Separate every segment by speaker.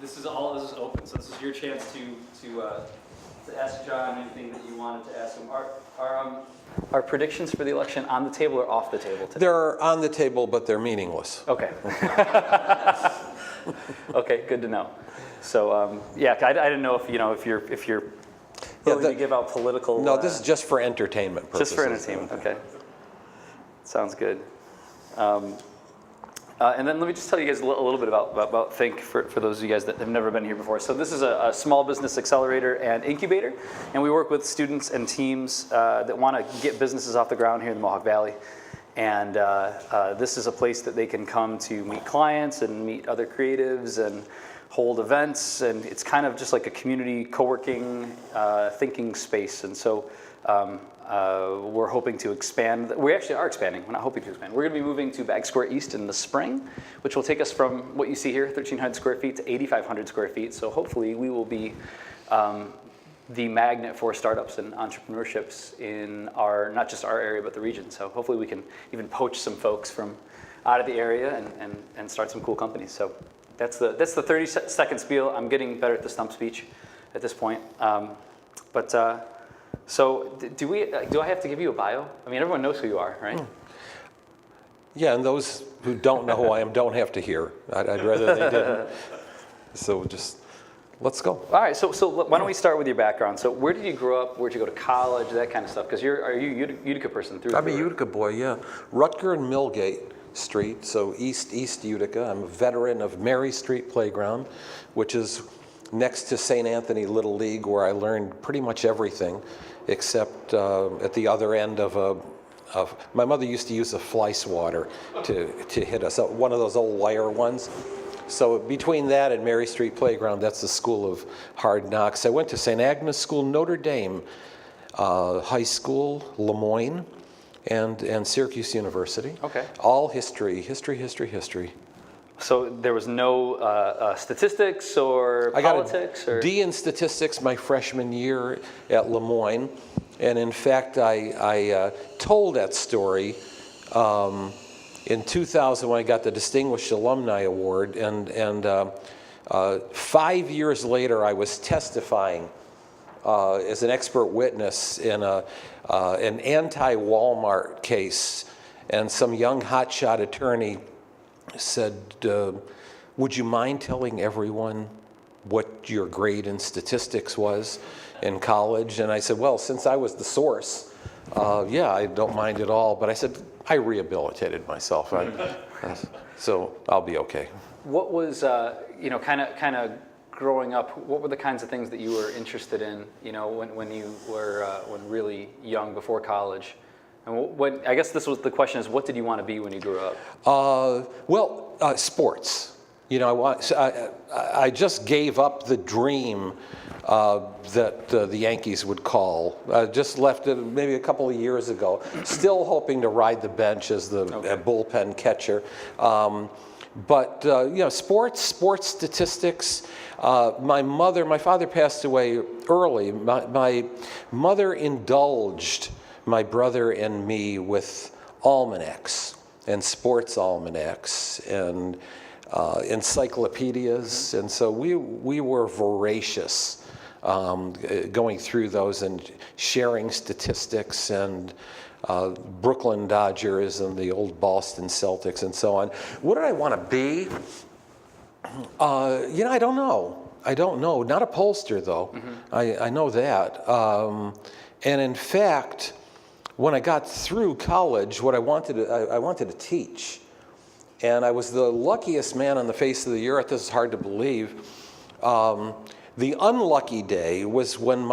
Speaker 1: this is open, so this is your chance to ask John anything that you wanted to ask him. Are predictions for the election on the table or off the table today?
Speaker 2: They're on the table, but they're meaningless.
Speaker 1: Okay. Okay, good to know. So yeah, I didn't know if you're willing to give out political.
Speaker 2: No, this is just for entertainment purposes.
Speaker 1: Just for entertainment. Okay. Sounds good. And then let me just tell you guys a little bit about thINC for those of you guys that have never been here before. So this is a small business accelerator and incubator, and we work with students and teams that want to get businesses off the ground here in the Mohawk Valley. And this is a place that they can come to meet clients and meet other creatives and hold events, and it's kind of just like a community co-working thinking space. And so we're hoping to expand. We actually are expanding. We're not hoping to expand. We're going to be moving to Bag Square East in the spring, which will take us from what you see here, 1,300 square feet, to 8,500 square feet. So hopefully we will be the magnet for startups and entrepreneurships in not just our area, but the region. So hopefully we can even poach some folks from out of the area and start some cool companies. So that's the 30-second spiel. I'm getting better at the stump speech at this point. So do I have to give you a bio? I mean, everyone knows who you are, right?
Speaker 2: Yeah, and those who don't know who I am don't have to hear. I'd rather they didn't. So just let's go.
Speaker 1: All right, so why don't we start with your background? So where did you grow up? Where'd you go to college? That kind of stuff. Because are you a Utica person through?
Speaker 2: I'm a Utica boy, yeah. Rutger and Millgate Street, so East Utica. I'm a veteran of Mary Street Playground, which is next to St. Anthony Little League, where I learned pretty much everything, except at the other end of my mother used to use a fly swatter to hit us, one of those old wire ones. So between that and Mary Street Playground, that's the School of Hard Knocks. I went to St. Agnes School, Notre Dame High School, Lemoyne, and Syracuse University.
Speaker 1: Okay.
Speaker 2: All history.
Speaker 1: So there was no statistics or politics?
Speaker 2: I got a D in statistics my freshman year at Lemoyne. And in fact, I told that story in 2000 when I got the Distinguished Alumni Award. And 5 years later, I was testifying as an expert witness in an anti-Walmart case. And some young hotshot attorney said, would you mind telling everyone what your grade in statistics was in college? And I said, well, since I was the source, yeah, I don't mind at all. But I said, I rehabilitated myself, so I'll be okay.
Speaker 1: What was, kind of growing up, what were the kinds of things that you were interested in, when you were when really young, before college? And I guess this was the question is, what did you want to be when you grew up? Sports. I just gave up the dream that the Yankees would call. Just left it maybe a couple of years ago. Still hoping to ride the bench as the bullpen catcher. But sports statistics. My father passed away early. My mother indulged my brother and me with almanacs and sports almanacs and encyclopedias, and so we were voracious going through those and sharing statistics and Brooklyn Dodgers and the old Boston Celtics and so on. What did I want to be? I don't know. Not a pollster though. Mm-hmm. I know that. And in fact, when I got through college, what I wanted to teach. And I was the luckiest man on the face of the earth. This is hard to believe. The unlucky day was when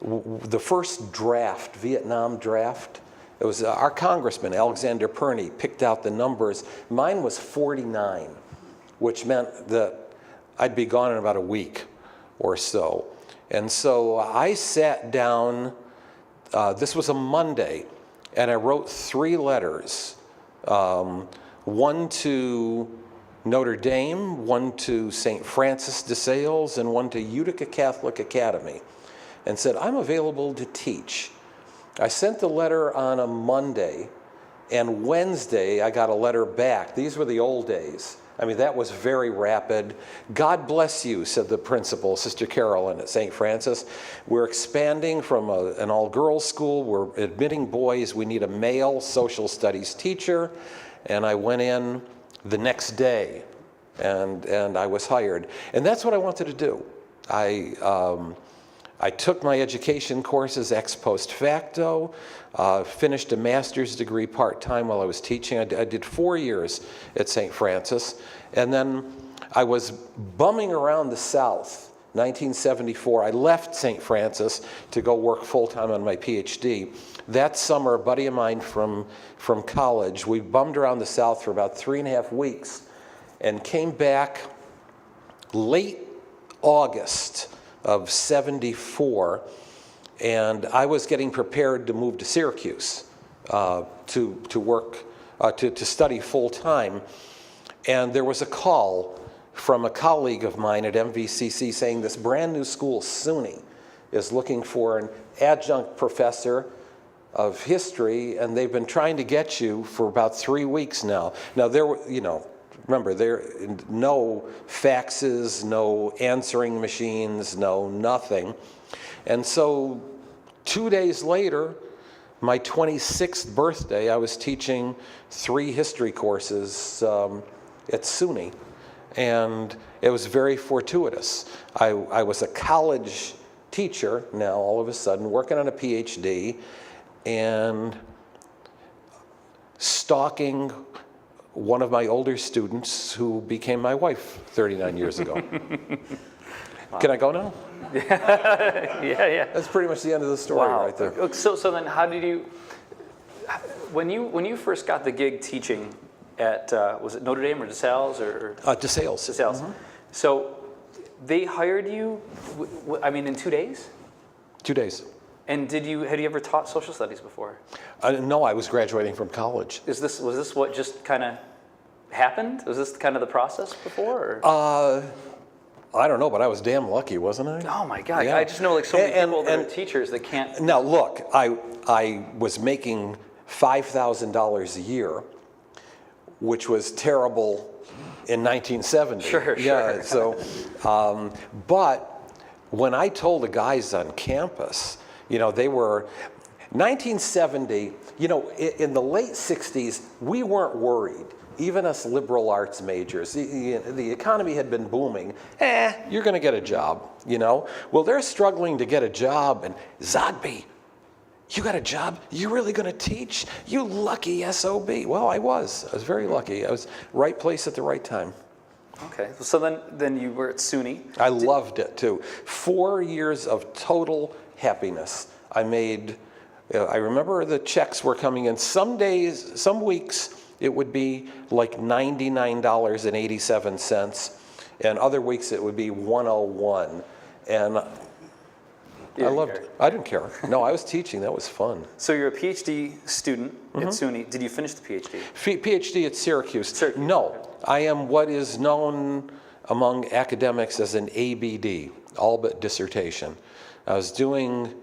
Speaker 1: the first draft, Vietnam draft, it was our congressman, Alexander Perney, picked out the numbers. Mine was 49, which meant that I'd be gone in about a week or so. And so I sat down, this was a Monday, and I wrote 3 letters. One to Notre Dame, one to St. Francis de Sales, and one to Utica Catholic Academy, and said, I'm available to teach. I sent the letter on a Monday, and Wednesday I got a letter back. These were the old days. I mean, that was very rapid. God bless you, said the principal, Sister Carolyn at St. Francis. We're expanding from an all-girls school. We're admitting boys. We need a male social studies teacher. And I went in the next day, and I was hired. And that's what I wanted to do. I took my education courses ex post facto, finished a master's degree part-time while I was teaching. I did 4 years at St. Francis, and then I was bumming around the South. 1974, I left St. Francis to go work full-time on my PhD. That summer, a buddy of mine from college, we bummed around the South for about 3.5 weeks and came back late August of '74, and I was getting prepared to move to Syracuse to work, to study full-time. And there was a call from a colleague of mine at MVCC saying this brand new school, SUNY, is looking for an adjunct professor of history, and they've been trying to get you for about 3 weeks now. Now, there were, remember, there no faxes, no answering machines, no nothing. And so 2 days later, my 26th birthday, I was teaching 3 history courses at SUNY. And it was very fortuitous. I was a college teacher now, all of a sudden, working on a PhD and stalking one of my older students who became my wife 39 years ago. Wow. Can I go now?
Speaker 3: Yeah.
Speaker 1: That's pretty much the end of the story right there.
Speaker 3: So then how did you, when you first got the gig teaching at, was it Notre Dame or DeSales or?
Speaker 1: DeSales.
Speaker 3: DeSales. Mm-hmm. So they hired you, in 2 days?
Speaker 1: 2 days.
Speaker 3: And had you ever taught social studies before?
Speaker 1: No, I was graduating from college.
Speaker 3: Was this what just kind of happened? Was this kind of the process before?
Speaker 1: I don't know, but I was damn lucky, wasn't I?
Speaker 3: Oh my God!
Speaker 1: Yeah.
Speaker 3: I just know so many people that are teachers that can't.
Speaker 1: Now look, I was making $5,000 a year, which was terrible in 1970.
Speaker 3: Sure.
Speaker 1: Yeah. So, but when I told the guys on campus, they were 1970. In the late 60s, we weren't worried. Even us liberal arts majors, the economy had been booming. You're going to get a job, Well, they're struggling to get a job, and Zogby, you got a job? You really going to teach? You lucky SOB. Well, I was very lucky. I was right place at the right time.
Speaker 3: Okay, so then you were at SUNY.
Speaker 1: I loved it too. 4 years of total happiness. I remember the checks were coming in. Some days, some weeks, it would be like $99.87, and other weeks it would be $101. And I loved it. I didn't care. No, I was teaching. That was fun.
Speaker 3: So you're a PhD student at SUNY. Did you finish the PhD?
Speaker 1: PhD at Syracuse. No, I am what is known among academics as an ABD, all but dissertation. I was doing,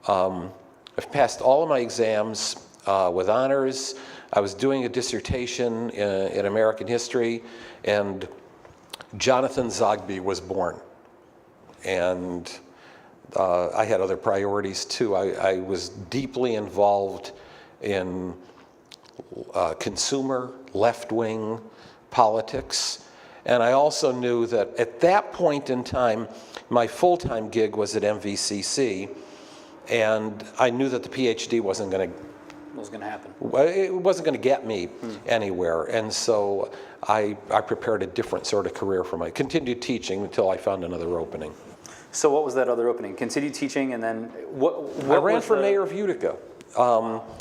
Speaker 1: I've passed all of my exams with honors. I was doing a dissertation in American history, and Jonathan Zogby was born. And I had other priorities too. I was deeply involved in consumer, left-wing politics. And I also knew that at that point in time, my full-time gig was at MVCC, and I knew that the PhD wasn't going to
Speaker 3: happen.
Speaker 1: It wasn't going to get me anywhere, and so I prepared a different sort of career for continued teaching until I found another opening.
Speaker 3: So what was that other opening? Continued teaching, and then what
Speaker 1: I ran for mayor of Utica,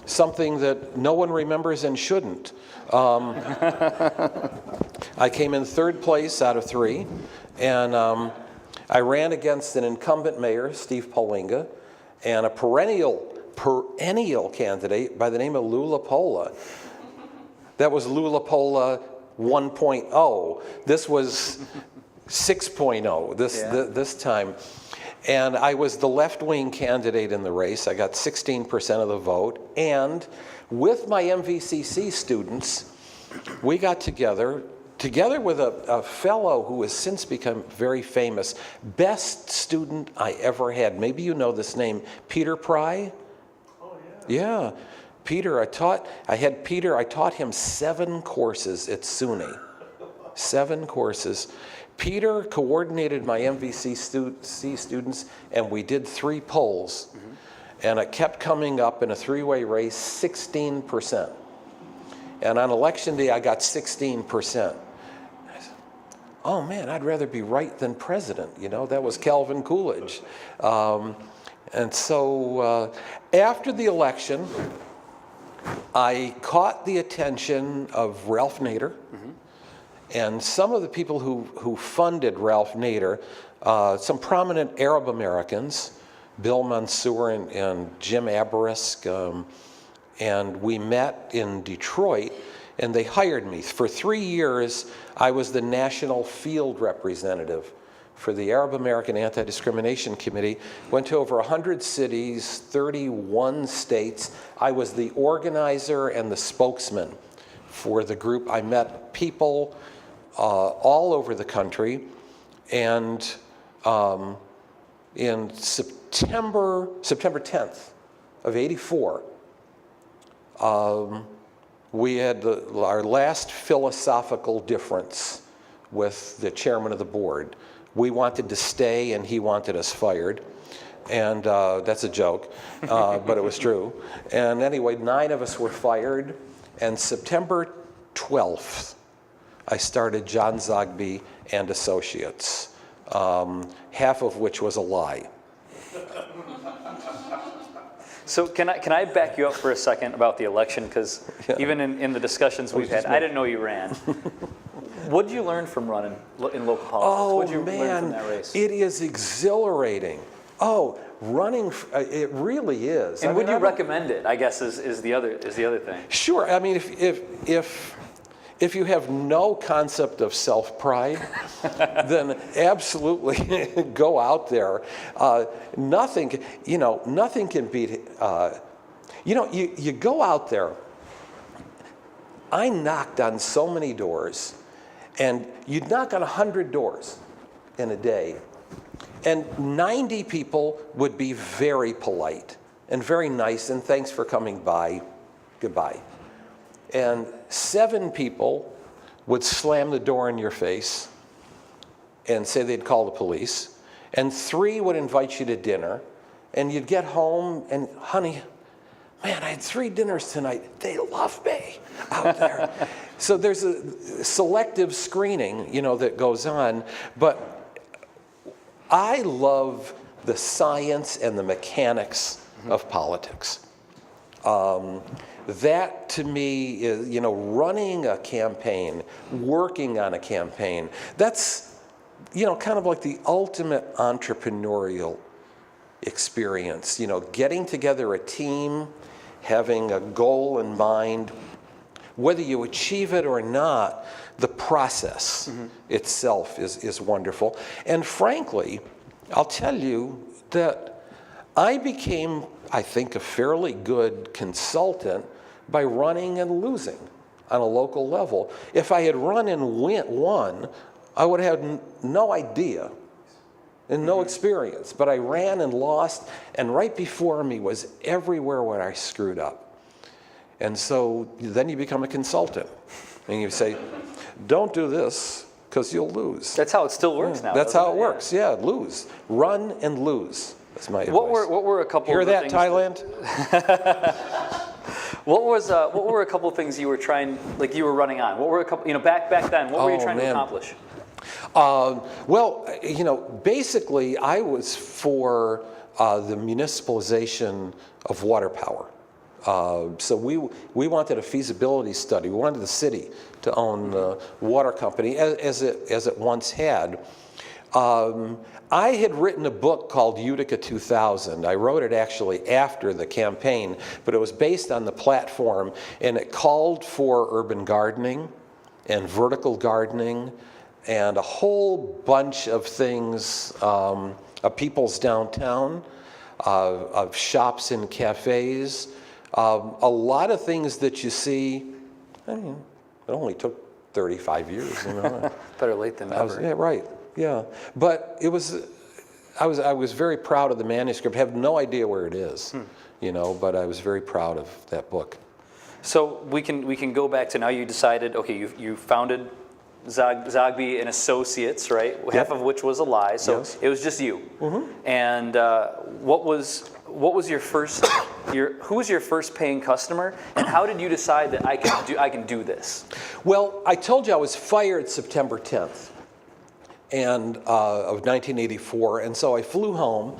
Speaker 1: something that no one remembers and shouldn't. I came in 3rd place out of 3, and I ran against an incumbent mayor, Steve Paulinga, and a perennial candidate by the name of Lou LaPolla. That was Lou LaPolla 1.0. This was 6.0 this time. And I was the left-wing candidate in the race. I got 16% of the vote. And with my MVCC students, we got together together with a fellow who has since become very famous, best student I ever had. Maybe you know this name, Peter Pry? Oh, yeah. Yeah. Peter, I taught him 7 courses at SUNY. 7 courses. Peter coordinated my MVC students, and we did 3 polls. And it kept coming up in a 3-way race, 16%. And on election day, I got 16%. I said, oh man, I'd rather be right than president. You know, that was Calvin Coolidge. And so after the election, I caught the attention of Ralph Nader. And some of the people who funded Ralph Nader, some prominent Arab Americans, Bill Mansour and Jim Abarisk, and we met in Detroit, and they hired me. For 3 years, I was the national field representative for the Arab American Anti-Discrimination Committee. Went to over 100 cities, 31 states. I was the organizer and the spokesman for the group. I met people all over the country, and in September 10th of '84, we had our last philosophical difference with the chairman of the board. We wanted to stay, and he wanted us fired. And that's a joke, but it was true. And anyway, 9 of us were fired. And September 12th, I started John Zogby and Associates, half of which was a lie.
Speaker 3: So can I back you up for a second about the election? Because even in the discussions we've had, I didn't know you ran. What did you learn from running in local politics? What did you learn from that race?
Speaker 1: It is exhilarating. Oh, running, it really is.
Speaker 3: And would you recommend it, I guess, is the other thing.
Speaker 1: Sure. I mean, if you have no concept of self-pride, then absolutely go out there. Nothing can beat, you go out there. I knocked on so many doors, and you'd knock on 100 doors in a day, and 90 people would be very polite and very nice, and thanks for coming by, goodbye. And 7 people would slam the door in your face and say they'd call the police. And 3 would invite you to dinner. And you'd get home and, honey, man, I had 3 dinners tonight. They love me out there. So there's a selective screening, that goes on. But I love the science and the mechanics of politics. That to me is, running a campaign, working on a campaign, that's, kind of like the ultimate entrepreneurial experience. Getting together a team, having a goal in mind, whether you achieve it or not, the process itself is wonderful. And frankly, I'll tell you that I became, I think, a fairly good consultant by running and losing on a local level. If I had run and won, I would have had no idea and no experience. But I ran and lost, and right before me was everywhere where I screwed up. And so then you become a consultant. And you say, don't do this, because you'll lose.
Speaker 3: That's how it still works now.
Speaker 1: That's how it works, lose. Run and lose. That's my advice.
Speaker 3: What were a couple
Speaker 1: Hear
Speaker 3: of the
Speaker 1: that,
Speaker 3: things
Speaker 1: Thailand?
Speaker 3: What were a couple of things you were trying, like you were running on? What were a couple, back then, what were you trying to accomplish?
Speaker 1: Basically, I was for the municipalization of water power. So we wanted a feasibility study. We wanted the city to own the water company, as it once had. I had written a book called Utica 2000. I wrote it actually after the campaign, but it was based on the platform, and it called for urban gardening and vertical gardening and a whole bunch of things, of people's downtown, of shops and cafes, a lot of things that you see. I mean, it only took 35 years, you know.
Speaker 3: Better late than never.
Speaker 1: Yeah, right, yeah. But it was, I was very proud of the manuscript. I have no idea where it is, you know, but I was very proud of that book.
Speaker 3: So we can go back to now. You decided, okay, you founded Zogby and Associates, right?
Speaker 1: Yep.
Speaker 3: Half of which was a lie. So
Speaker 1: Yes.
Speaker 3: it was just you. And what was your first? Who was your first paying customer? And how did you decide that I can do this?
Speaker 1: Well, I told you I was fired September 10th of 1984, and so I flew home,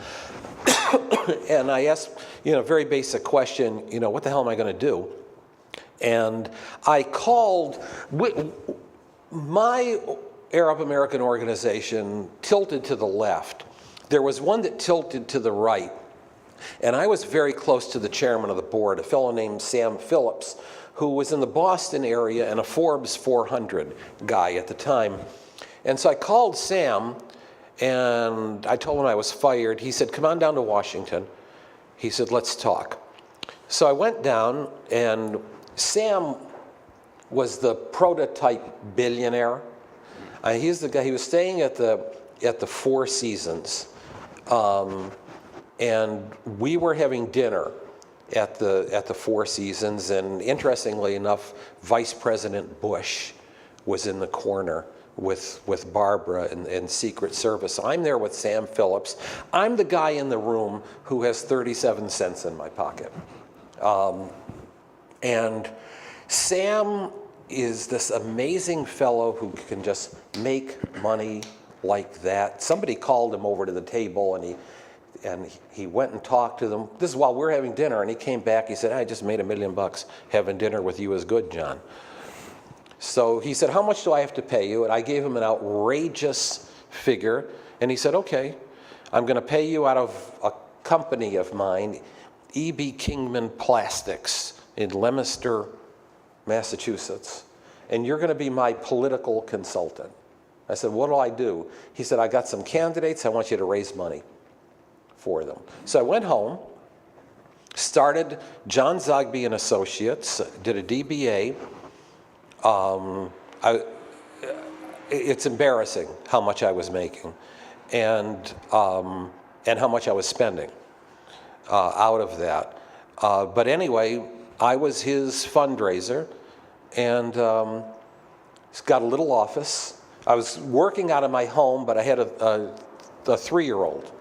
Speaker 1: and I asked, you know, a very basic question, you know, what the hell am I going to do? And I called, my Arab American organization tilted to the left. There was one that tilted to the right. And I was very close to the chairman of the board, a fellow named Sam Phillips, who was in the Boston area and a Forbes 400 guy at the time. And so I called Sam, and I told him I was fired. He said, come on down to Washington. He said, let's talk. So I went down, and Sam was the prototype billionaire. He's the guy, he was staying at the Four Seasons. And we were having dinner at the Four Seasons, and interestingly enough, Vice President Bush was in the corner with Barbara and Secret Service. So I'm there with Sam Phillips. I'm the guy in the room who has 37 cents in my pocket. And Sam is this amazing fellow who can just make money like that. Somebody called him over to the table, and he went and talked to them. This is while we're having dinner, and he came back. He said, I just made $1 million having dinner with you is good, John. So he said, how much do I have to pay you? And I gave him an outrageous figure. And he said, okay, I'm going to pay you out of a company of mine, E.B. Kingman Plastics in Leominster, Massachusetts. And you're going to be my political consultant. I said, what do I do? He said, I got some candidates. I want you to raise money for them. So I went home, started John Zogby and Associates, did a DBA. It's embarrassing how much I was making and how much I was spending out of that. But anyway, I was his fundraiser, and he's got a little office. I was working out of my home, but I had a 3-year-old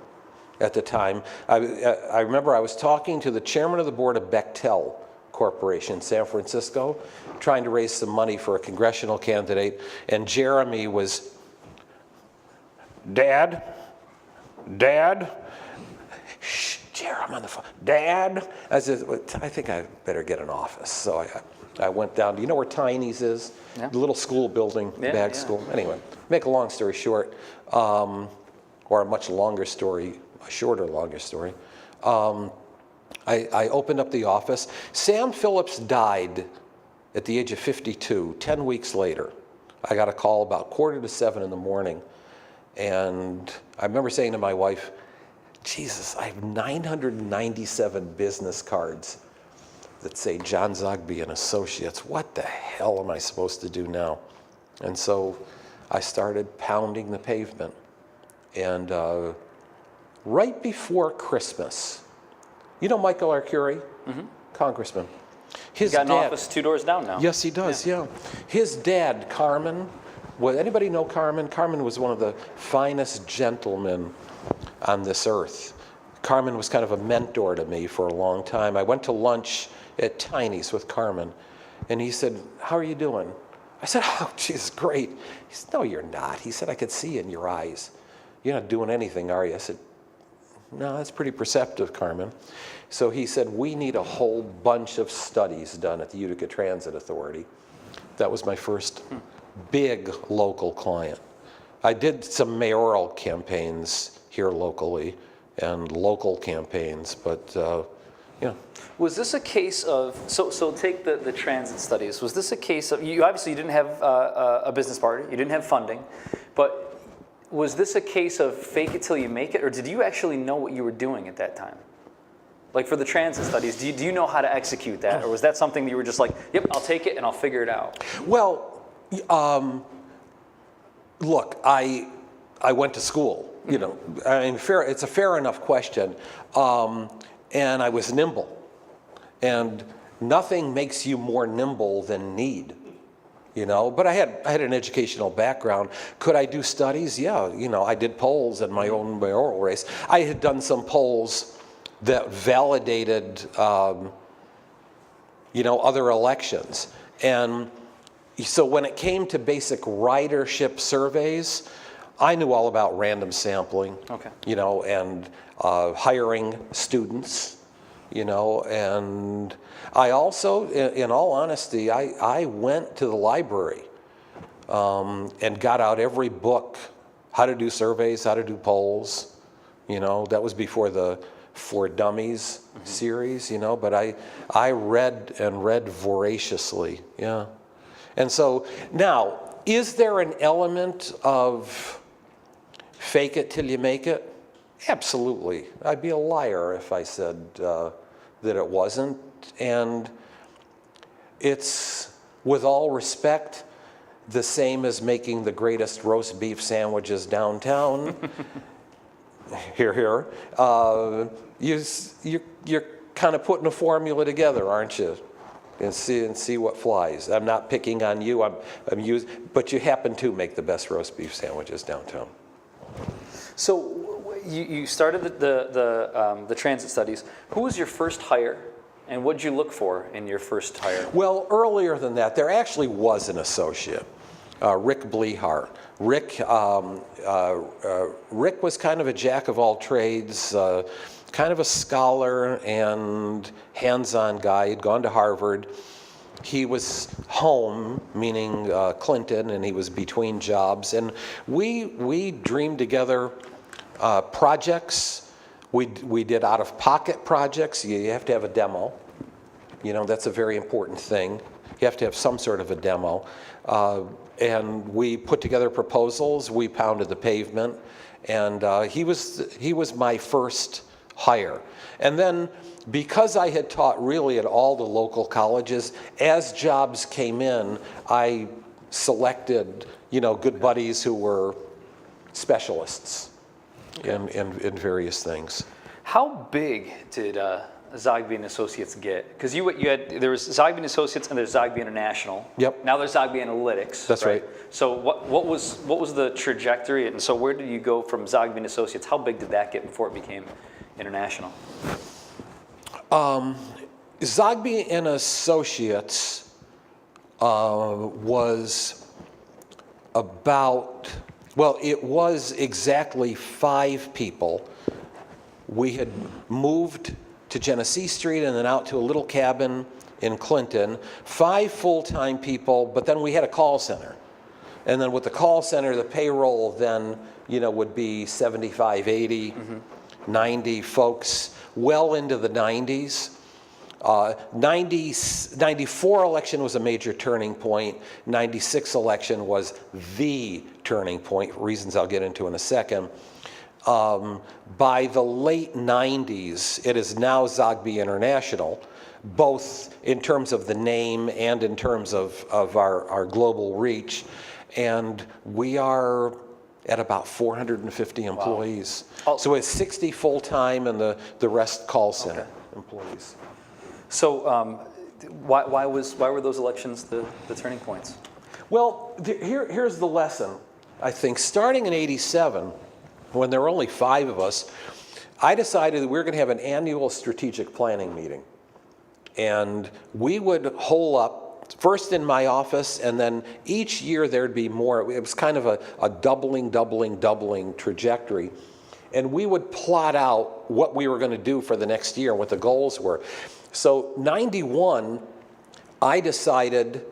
Speaker 1: at the time. I remember I was talking to the chairman of the board of Bechtel Corporation in San Francisco, trying to raise some money for a congressional candidate, and Jeremy was, Dad, shh, Jeremy, I'm on the phone, Dad. I said, well, I think I better get an office. So I went down, do you know where Tiny's is? Yeah. The little school building, bag school. Anyway, make a long story short, or a much longer story, a shorter, longer story. I opened up the office. Sam Phillips died at the age of 52, 10 weeks later. I got a call about 6:45 in the morning. And I remember saying to my wife, Jesus, I have 997 business cards that say John Zogby and Associates. What the hell am I supposed to do now? And so I started pounding the pavement. And right before Christmas, you know Michael Arcuri, Congressman.
Speaker 3: He's got an office 2 doors down now.
Speaker 1: Yes, he does, yeah. His dad, Carmen, anybody know Carmen? Carmen was one of the finest gentlemen on this earth. Carmen was kind of a mentor to me for a long time. I went to lunch at Tiny's with Carmen, and he said, how are you doing? I said, oh, geez, great. He said, no, you're not. He said, I could see in your eyes. You're not doing anything, are you? I said, no, that's pretty perceptive, Carmen. So he said, we need a whole bunch of studies done at the Utica Transit Authority. That was my first big local client. I did some mayoral campaigns here locally and local campaigns, but yeah.
Speaker 3: Was this a case of, so take the transit studies, was this a case of, you obviously didn't have a business partner, you didn't have funding, but was this a case of fake it till you make it, or did you actually know what you were doing at that time? Like for the transit studies, do you know how to execute that, or was that something that you were just like, yep, I'll take it and I'll figure it out?
Speaker 1: Well, Look, I went to school, you know, I mean, it's a fair enough question. And I was nimble. And nothing makes you more nimble than need, you know. But I had an educational background. Could I do studies? Yeah, you know, I did polls in my own mayoral race. I had done some polls that validated, you know, other elections. And so when it came to basic ridership surveys, I knew all about random sampling,
Speaker 3: Okay.
Speaker 1: you know, and hiring students, you know, and I also, in all honesty, I went to the library and got out every book, how to do surveys, how to do polls, you know, that was before the For Dummies series, you know, but I read and read voraciously, yeah. And so now, is there an element of fake it till you make it? Absolutely. I'd be a liar if I said that it wasn't. And it's, with all respect, the same as making the greatest roast beef sandwiches downtown. Here, here. You're kind of putting a formula together, aren't you? And see what flies. I'm not picking on you. But you happen to make the best roast beef sandwiches downtown.
Speaker 3: So you started the transit studies. Who was your first hire, and what did you look for in your first hire?
Speaker 1: Well, earlier than that, there actually was an associate, Rick Blehar. Rick was kind of a jack of all trades, kind of a scholar and hands-on guy. He'd gone to Harvard. He was home, meaning Clinton, and he was between jobs. And we dreamed together projects. We did out-of-pocket projects. You have to have a demo. You know, that's a very important thing. You have to have some sort of a demo. And we put together proposals. We pounded the pavement. And he was my first hire. And then, because I had taught really at all the local colleges, as jobs came in, I selected, you know, good buddies who were specialists in various things.
Speaker 3: How big did Zogby and Associates get? Because there was Zogby and Associates and there's Zogby International.
Speaker 1: Yep.
Speaker 3: Now there's Zogby Analytics.
Speaker 1: That's right.
Speaker 3: So what was the trajectory, and so where did you go from Zogby and Associates? How big did that get before it became international?
Speaker 1: Zogby and Associates was about, well, it was exactly 5 people. We had moved to Genesee Street and then out to a little cabin in Clinton. 5 full-time people, but then we had a call center. And then with the call center, the payroll then, you know, would be 75, 80, 90 folks, well into the 90s. 94 election was a major turning point. 96 election was the turning point, reasons I'll get into in a second. By the late 90s, it is now Zogby International, both in terms of the name and in terms of our global reach. And we are at about 450 employees.
Speaker 3: Wow.
Speaker 1: So it's 60 full-time and the rest call center employees.
Speaker 3: So why were those elections the turning points?
Speaker 1: Well, here's the lesson. I think starting in '87, when there were only 5 of us, I decided that we were going to have an annual strategic planning meeting. And we would hole up, first in my office, and then each year there'd be more. It was kind of a doubling trajectory. And we would plot out what we were going to do for the next year, what the goals were. So 91, I decided,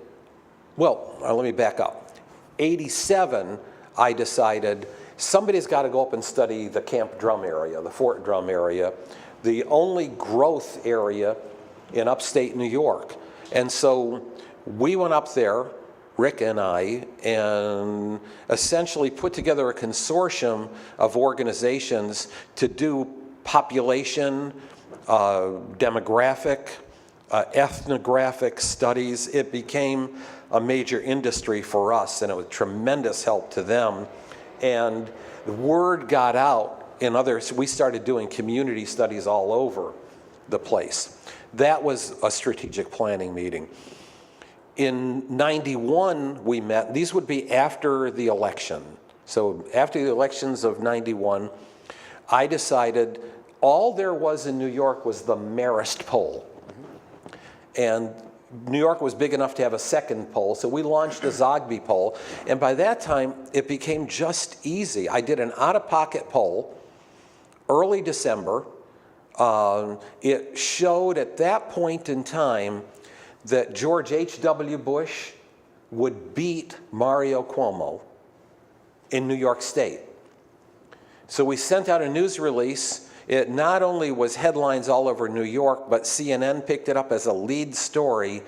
Speaker 1: well, let me back up. 87, I decided somebody's got to go up and study the Camp Drum area, the Fort Drum area, the only growth area in upstate New York. And so we went up there, Rick and I, and essentially put together a consortium of organizations to do population, demographic, ethnographic studies. It became a major industry for us, and it was tremendous help to them. And the word got out in others. We started doing community studies all over the place. That was a strategic planning meeting. In 91, we met. These would be after the election. So after the elections of 91, I decided all there was in New York was the Marist poll. And New York was big enough to have a second poll, so we launched the Zogby poll. And by that time, it became just easy. I did an out-of-pocket poll, early December. It showed at that point in time that George H.W. Bush would beat Mario Cuomo in New York State. So we sent out a news release. It not only was headlines all over New York, but CNN picked it up as a lead story.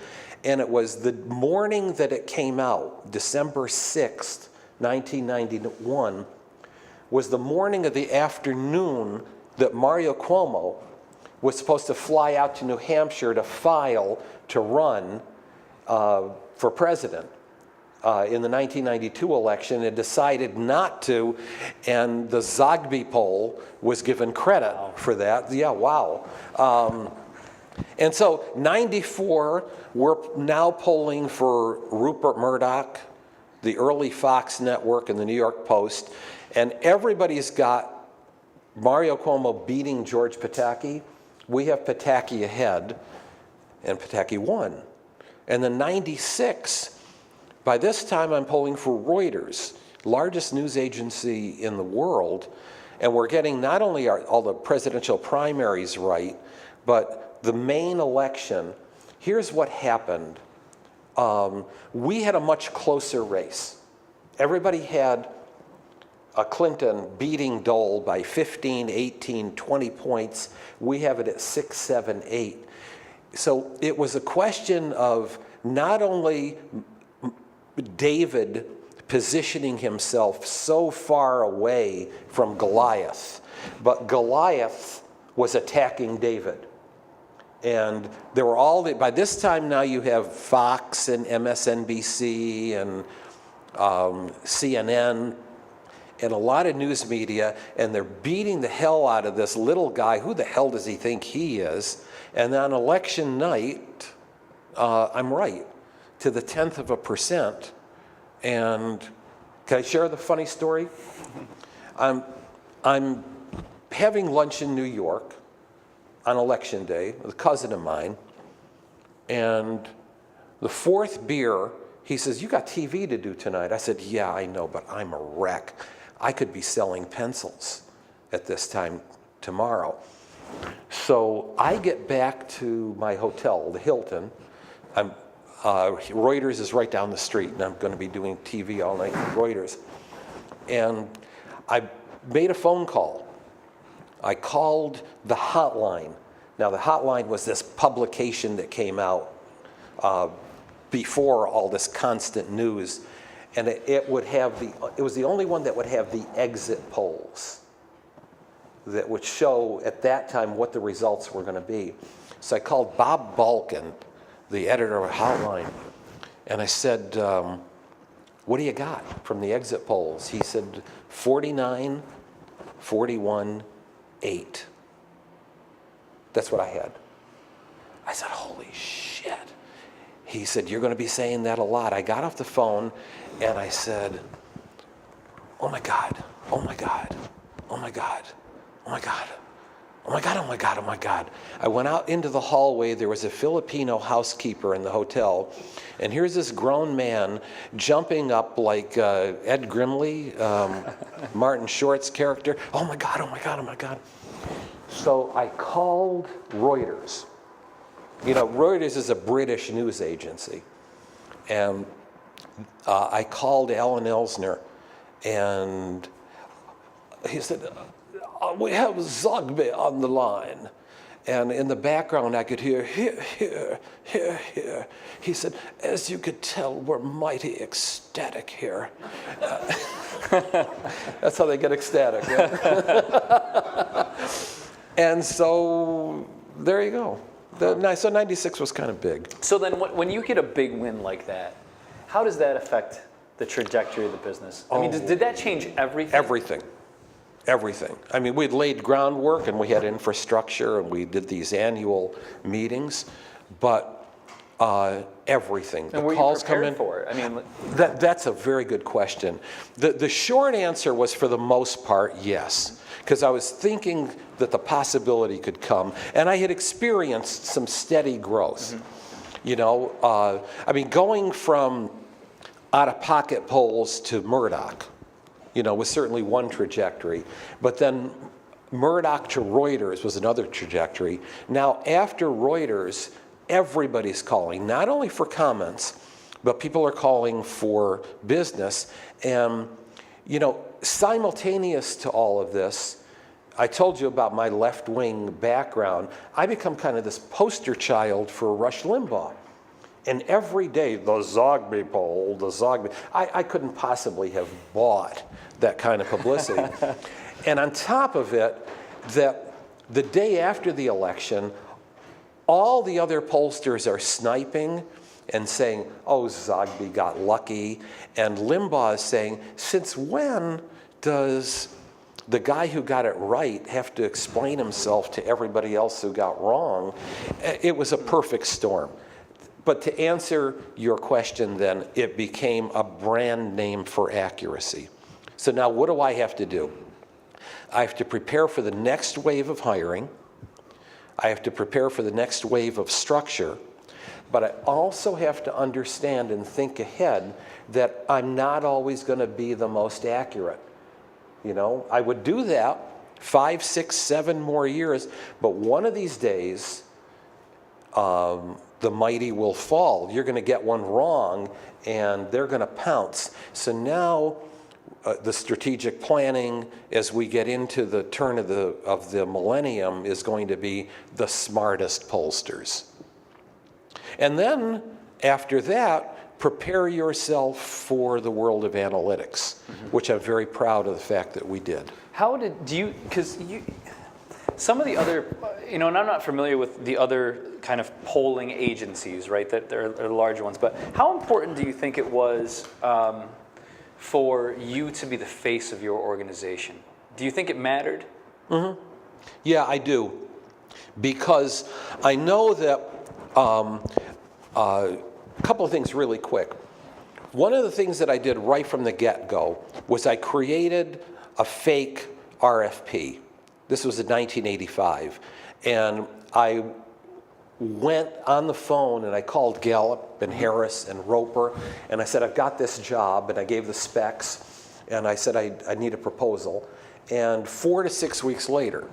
Speaker 1: And it was the morning that it came out, December 6th, 1991, was the morning of the afternoon that Mario Cuomo was supposed to fly out to New Hampshire to file to run for president in the 1992 election, and decided not to, and the Zogby poll was given credit for that. Yeah, wow. And so 94, we're now polling for Rupert Murdoch, the early Fox network, and the New York Post, and everybody's got Mario Cuomo beating George Pataki. We have Pataki ahead, and Pataki won. And then 96, by this time I'm polling for Reuters, largest news agency in the world, and we're getting not only all the presidential primaries right, but the main election. Here's what happened. We had a much closer race. Everybody had Clinton beating Dole by 15, 18, 20 points. We have it at 6, 7, 8. So it was a question of not only David positioning himself so far away from Goliath, but Goliath was attacking David. And there were by this time now you have Fox and MSNBC and CNN and a lot of news media, and they're beating the hell out of this little guy. Who the hell does he think he is? And on election night, I'm right, to the 0.1%. And can I share the funny story? I'm having lunch in New York on election day with a cousin of mine, and the fourth beer, he says, "You got TV to do tonight." I said, "Yeah, I know, but I'm a wreck. I could be selling pencils at this time tomorrow." So I get back to my hotel, the Hilton. Reuters is right down the street, and I'm going to be doing TV all night with Reuters. And I made a phone call. I called the hotline. Now, the hotline was this publication that came out before all this constant news, and it was the only one that would have the exit polls that would show at that time what the results were going to be. So I called Bob Balkin, the editor of Hotline, and I said, "What do you got from the exit polls?" He said, 49, 41, 8. That's what I had. I said, "Holy shit." He said, "You're going to be saying that a lot." I got off the phone and I said, "Oh my God, oh my God, oh my God, oh my God, oh my God, oh my God, oh my God." I went out into the hallway. There was a Filipino housekeeper in the hotel. And here's this grown man jumping up like Ed Grimley, Martin Short's character. "Oh my God, oh my God, oh my God." So I called Reuters. You know, Reuters is a British news agency. And I called Alan Elsner, and he said, "We have Zogby on the line." And in the background, I could hear, "Here, here, here, here." He said, "As you could tell, we're mighty ecstatic here." That's how they get ecstatic. Right? And so there you go.
Speaker 2: So 96 was kind of big.
Speaker 3: So then when you get a big win like that, how does that affect the trajectory of the business? I mean, did that change everything?
Speaker 2: Everything. I mean, we'd laid groundwork and we had infrastructure and we did these annual meetings, but everything.
Speaker 3: And were you prepared for it? I mean,
Speaker 2: that's a very good question. The short answer was, for the most part, yes, because I was thinking that the possibility could come, and I had experienced some steady growth. You know, I mean, going from out-of-pocket polls to Murdoch, you know, was certainly one trajectory, but then Murdoch to Reuters was another trajectory. Now, after Reuters, everybody's calling, not only for comments, but people are calling for business. And, you know, simultaneous to all of this, I told you about my left-wing background. I become kind of this poster child for Rush Limbaugh. And every day, the Zogby poll, the Zogby, I couldn't possibly have bought that kind of publicity. And on top of it, that the day after the election, all the other pollsters are sniping and saying, oh, Zogby got lucky. And Limbaugh is saying, since when does the guy who got it right have to explain himself to everybody else who got wrong? It was a perfect storm. But to answer your question then, it became a brand name for accuracy. So now what do I have to do? I have to prepare for the next wave of hiring. I have to prepare for the next wave of structure. But I also have to understand and think ahead that I'm not always going to be the most accurate. You know, I would do that 5, 6, 7 more years, but one of these days, the mighty will fall. You're going to get one wrong, and they're going to pounce. So now, the strategic planning as we get into the turn of the millennium is going to be the smartest pollsters. And then, after that, prepare yourself for the world of analytics, which I'm very proud of the fact that we did. Some of the other, you know, and I'm not familiar with the other kind of polling agencies, right, that are the larger ones, but how important do you think it was for you to be the face of your organization? Do you think it mattered? Yeah, I do. Because I know that a couple of things really quick. One of the things that I did right from the get-go was I created a fake RFP. This was in 1985. And I went on the phone and I called Gallup and Harris and Roper, and I said, I've got this job, and I gave the specs, and I said, I need a proposal. And 4 to 6 weeks later,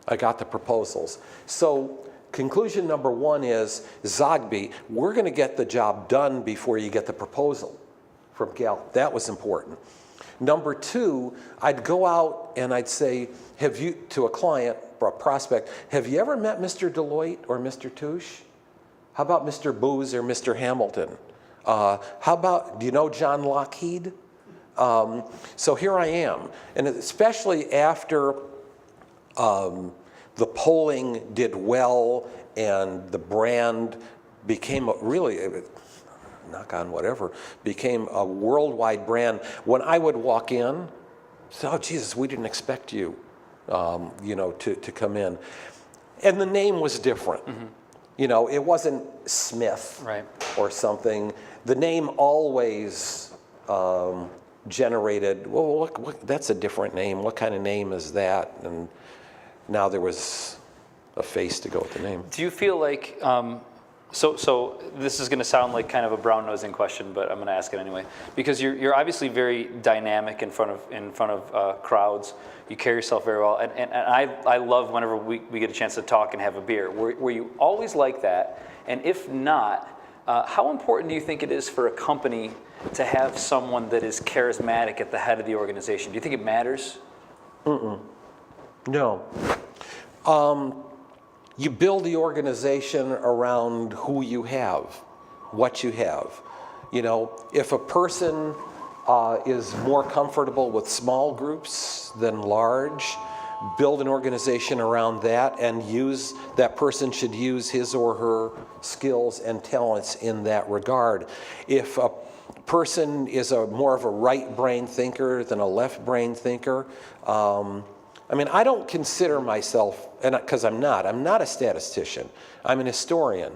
Speaker 2: I got the proposals. So conclusion number one is, Zogby, we're going to get the job done before you get the proposal from Gallup. That was important. Number two, I'd go out and I'd say, to a client or a prospect, have you ever met Mr. Deloitte or Mr. Touche? How about Mr. Booz or Mr. Hamilton? How about, do you know John Lockheed? So here I am. And especially after the polling did well and the brand became knock on whatever, became a worldwide brand. When I would walk in, say, oh, Jesus, we didn't expect you, to come in. And the name was different. You know, it wasn't Smith or something. The name always generated, well, look, that's a different name. What kind of name is that? And now there was a face to go with the name. Do you feel like, so this is going to sound like kind of a brown-nosing question, but I'm going to ask it anyway, because you're obviously very dynamic in front of crowds. You carry yourself very well, and I love whenever we get a chance to talk and have a beer. Were you always like that? And if not, how important do you think it is for a company to have someone that is charismatic at the head of the organization? Do you think it matters? No. You build the organization around who you have, what you have. You know, if a person is more comfortable with small groups than large,
Speaker 1: build an organization around that, and that person should use his or her skills and talents in that regard. If a person is more of a right brain thinker than a left brain thinker, I don't consider myself, and because I'm not a statistician, I'm an historian.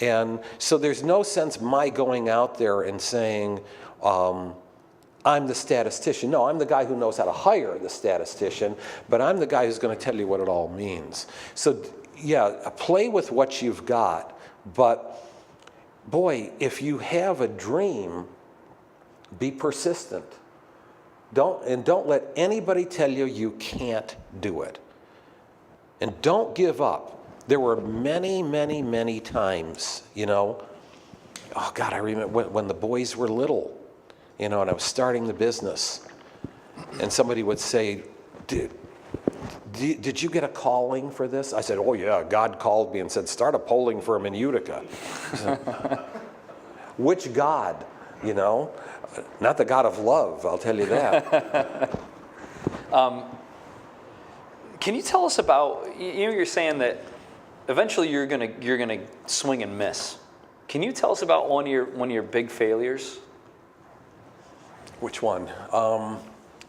Speaker 1: And so there's no sense my going out there and saying, I'm the statistician. No, I'm the guy who knows how to hire the statistician, but I'm the guy who's going to tell you what it all means. So yeah, play with what you've got, but boy, if you have a dream, be persistent. Don't let anybody tell you you can't do it. And don't give up. There were many, many, many times, oh God, I remember when the boys were little, and I was starting the business, and somebody would say, did you get a calling for this? I said, oh yeah, God called me and said, start a polling firm in Utica. Said, which God, Not the God of love, I'll tell you that.
Speaker 3: Can you tell us about, you're saying that eventually you're gonna swing and miss. Can you tell us about one of your big failures?
Speaker 1: Which one?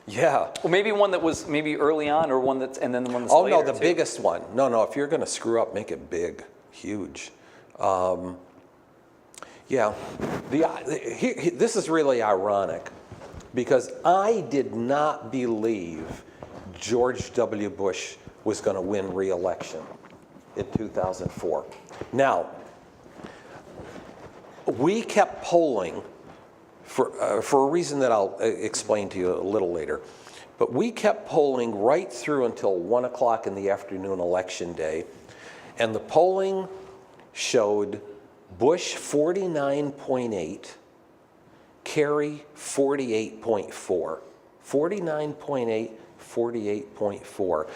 Speaker 1: Yeah.
Speaker 3: Well, maybe one that was maybe early on, or one that's, and then the one that's
Speaker 1: later.
Speaker 3: later.
Speaker 1: Oh no, the biggest one. No, if you're going to screw up, make it big, huge. Yeah. This is really ironic, because I did not believe George W. Bush was going to win re-election in 2004. Now, we kept polling for a reason that I'll explain to you a little later. But we kept polling right through until 1 o'clock in the afternoon election day. And the polling showed Bush 49.8, Kerry 48.4. 49.8, 48.4.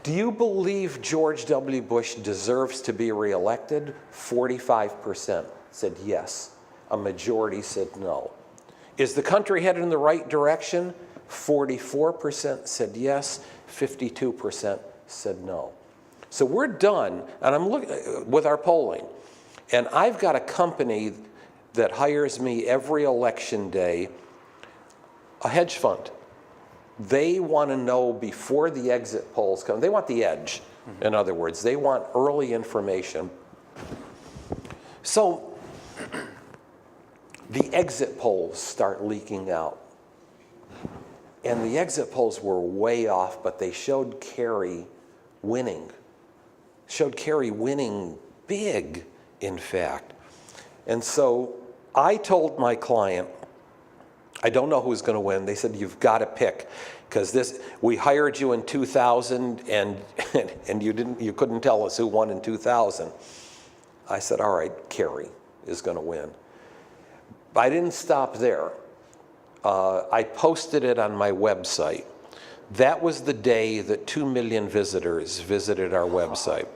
Speaker 1: Do you believe George W. Bush deserves to be reelected? 45% said yes. A majority said no. Is the country headed in the right direction? 44% said yes, 52% said no. So we're done, and I'm looking with our polling. And I've got a company that hires me every election day, a hedge fund. They want to know before the exit polls come. They want the edge, in other words. They want early information. So the exit polls start leaking out. And the exit polls were way off, but they showed Kerry winning. Showed Kerry winning big, in fact. And so I told my client, I don't know who's going to win. They said, you've got to pick, because we hired you in 2000 and you couldn't tell us who won in 2000. I said, all right, Kerry is going to win. But I didn't stop there. I posted it on my website. That was the day that 2 million visitors visited our website.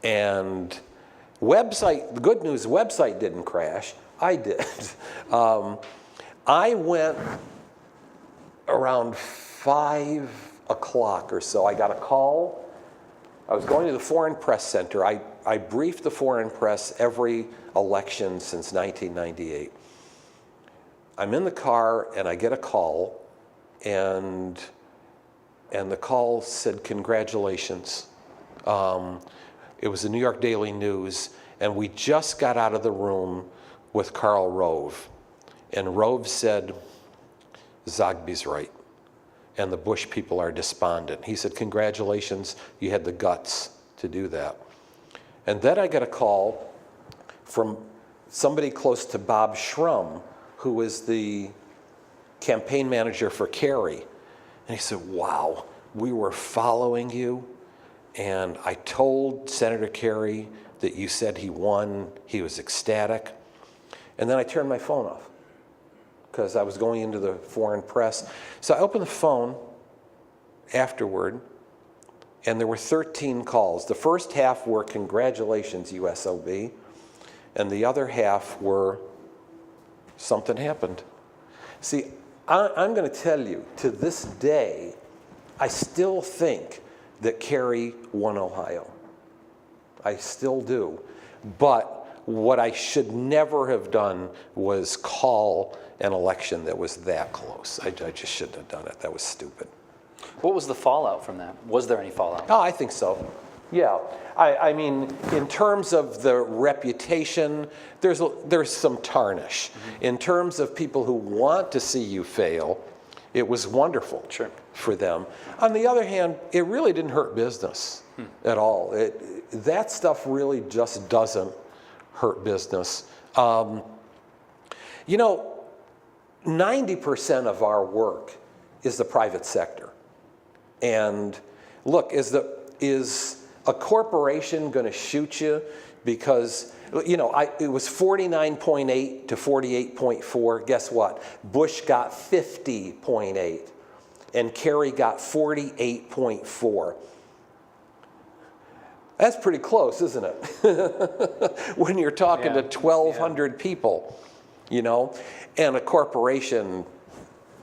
Speaker 1: And the good news, the website didn't crash. I did. I went around 5 o'clock or so. I got a call. I was going to the Foreign Press Center. I briefed the foreign press every election since 1998. I'm in the car and I get a call, and the call said, congratulations. It was the New York Daily News, and we just got out of the room with Karl Rove. And Rove said, Zogby's right, and the Bush people are despondent. He said, congratulations, you had the guts to do that. And then I got a call from somebody close to Bob Shrum, who was the campaign manager for Kerry. And he said, wow, we were following you, and I told Senator Kerry that you said he won. He was ecstatic. And then I turned my phone off, because I was going into the foreign press. So I opened the phone afterward, and there were 13 calls. The first half were congratulations, USOB, and the other half were something happened. See, I'm going to tell you, to this day, I still think that Kerry won Ohio. I still do. But what I should never have done was call an election that was that close. I just shouldn't have done it. That was stupid.
Speaker 3: What was the fallout from that? Was there any fallout?
Speaker 1: Oh, I think so. Yeah. I mean, in terms of the reputation, there's some tarnish. Mm-hmm. In terms of people who want to see you fail, it was wonderful for them. On the other hand, it really didn't hurt business at all. That stuff really just doesn't hurt business. 90% of our work is the private sector. And look, is a corporation going to shoot you because, it was 49.8 to 48.4. Guess what? Bush got 50.8 and Kerry got 48.4. That's pretty close, isn't it? When you're talking to 1,200 people, and a corporation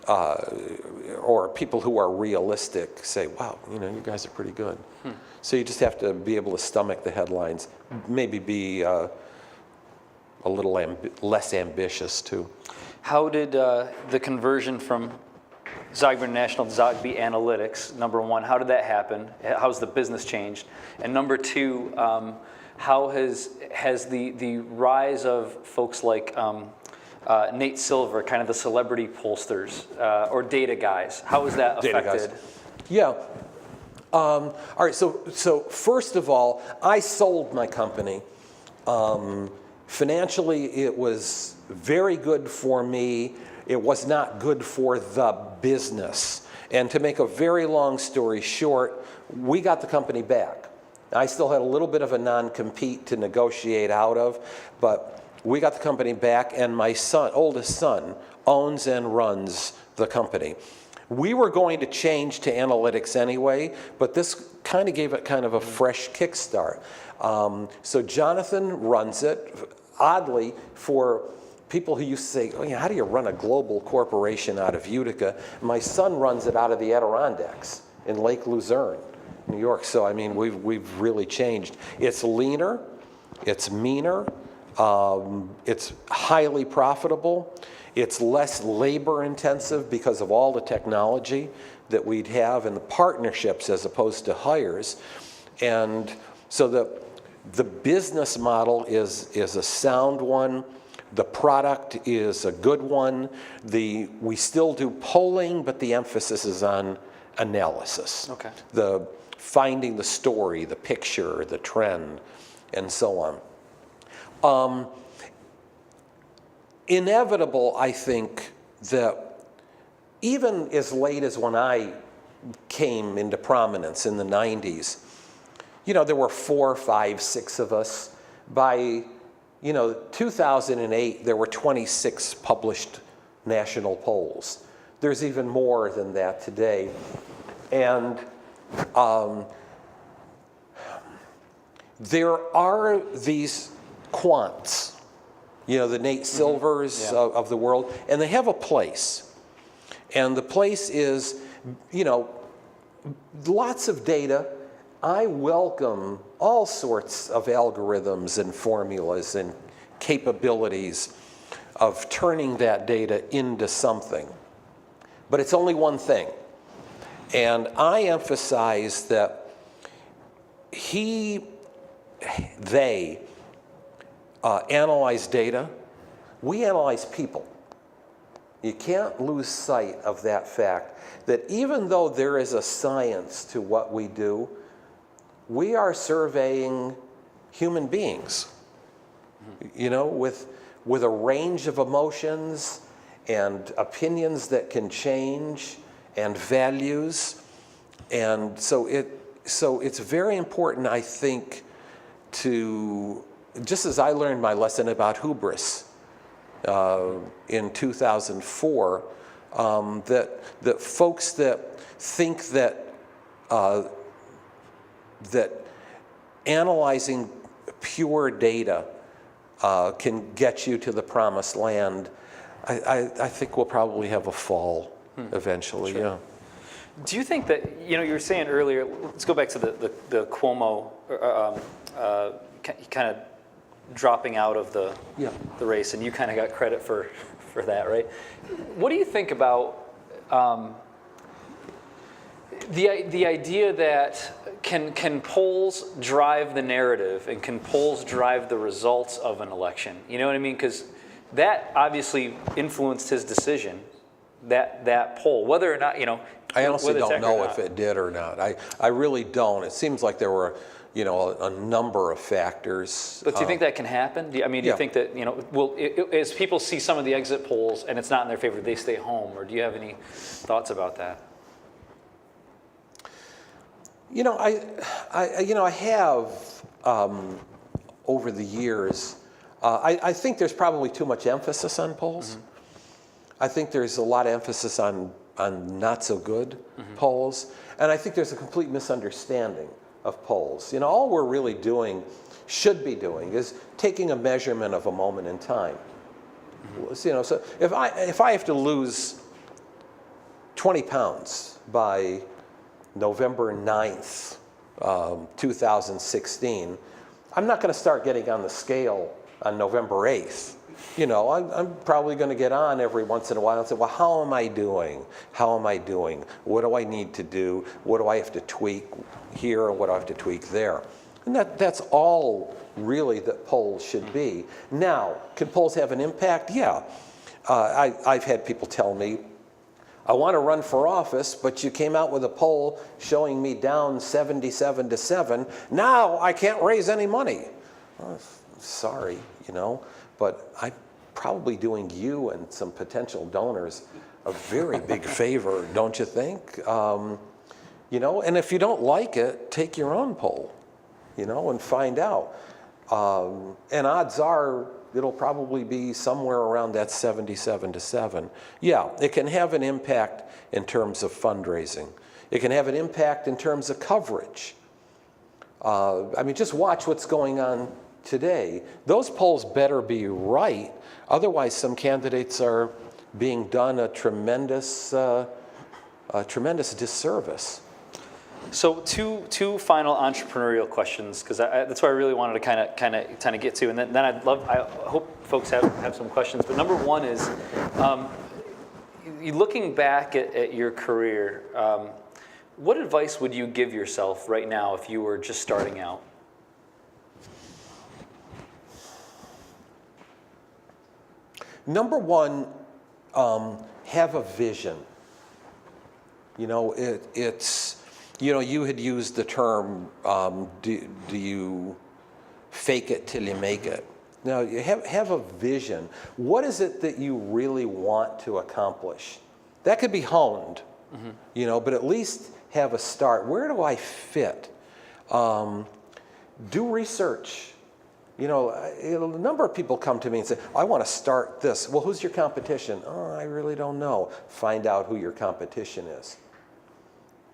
Speaker 1: or people who are realistic say, wow, you guys are pretty good. So you just have to be able to stomach the headlines, maybe be a little less ambitious too. How did
Speaker 3: the conversion from Zogby International to Zogby Analytics, number one, how did that happen? How's the business changed? And number two, how has the rise of folks like Nate Silver, kind of the celebrity pollsters or data guys, how has that affected?
Speaker 1: Yeah. All right, so first of all, I sold my company. Financially, it was very good for me. It was not good for the business. And to make a very long story short, we got the company back. I still had a little bit of a non-compete to negotiate out of, but we got the company back, and my oldest son, owns and runs the company. We were going to change to analytics anyway, but this kind of gave it kind of a fresh kickstart. So Jonathan runs it. Oddly, for people who used to say, how do you run a global corporation out of Utica? My son runs it out of the Adirondacks in Lake Luzerne, New York. So, I mean, we've really changed. It's leaner, it's meaner, it's highly profitable, it's less labor intensive because of all the technology that we'd have and the partnerships as opposed to hires. And so the business model is a sound one. The product is a good one. We still do polling, but the emphasis is on analysis.
Speaker 3: Okay.
Speaker 1: The finding the story, the picture, the trend, and so on. Inevitable, I think, that even as late as when I came into prominence in the 90s, there were 4, 5, 6 of us. By 2008, there were 26 published national polls. There's even more than that today. And there are these quants, the Nate Silvers of the world, and they have a place. And the place is, lots of data. I welcome all sorts of algorithms and formulas and capabilities of turning that data into something. But it's only one thing. And I emphasize that they analyze data. We analyze people. You can't lose sight of that fact that even though there is a science to what we do, we are surveying human beings, with a range of emotions and opinions that can change and values. And so it's very important, I think, to, just as I learned my lesson about hubris in 2004, that folks that think that analyzing pure data can get you to the promised land, I think we'll probably have a fall eventually.
Speaker 3: Sure.
Speaker 1: Yeah.
Speaker 3: Do you think that, you were saying earlier, let's go back to the Cuomo kind of dropping out of the race, and you kind of got credit for that, right? What do you think about the idea that can polls drive the narrative, and can polls drive the results of an election? You know what I mean? Because that obviously influenced his decision, that poll, whether or not,
Speaker 1: I honestly don't know if it did or not. I really don't. It seems like there were, a number of factors.
Speaker 3: But do you think that can happen? Do you think that, as people see some of the exit polls and it's not in their favor, they stay home? Or do you have any thoughts about that?
Speaker 1: I have over the years. I think there's probably too much emphasis on polls. I think there's a lot of emphasis on not so good polls, and I think there's a complete misunderstanding of polls. All we're really doing, should be doing, is taking a measurement of a moment in time. So if I have to lose 20 pounds by November 9th, 2016, I'm not going to start getting on the scale on November 8th. I'm probably going to get on every once in a while and say, well, how am I doing? How am I doing? What do I need to do? What do I have to tweak here, and what do I have to tweak there? And that's all really that polls should be. Now, can polls have an impact? Yeah. I've had people tell me, I want to run for office, but you came out with a poll showing me down 77-7. Now I can't raise any money. Well, sorry, but I'm probably doing you and some potential donors a very big favor, don't you think? And if you don't like it, take your own poll, and find out. And odds are it'll probably be somewhere around that 77-7. Yeah, it can have an impact in terms of fundraising. It can have an impact in terms of coverage. Just watch what's going on today. Those polls better be right. Otherwise, some candidates are being done a tremendous disservice.
Speaker 3: So two final entrepreneurial questions, because that's what I really wanted to kind of get to, and then I hope folks have some questions. But number one is, looking back at your career, what advice would you give yourself right now if you were just starting out?
Speaker 1: Number one, have a vision. It's. You had used the term, do you fake it till you make it? Now, you have a vision. What is it that you really want to accomplish? That could be honed, but at least have a start. Where do I fit? Do research. A number of people come to me and say, I want to start this. Well, who's your competition? Oh, I really don't know. Find out who your competition is.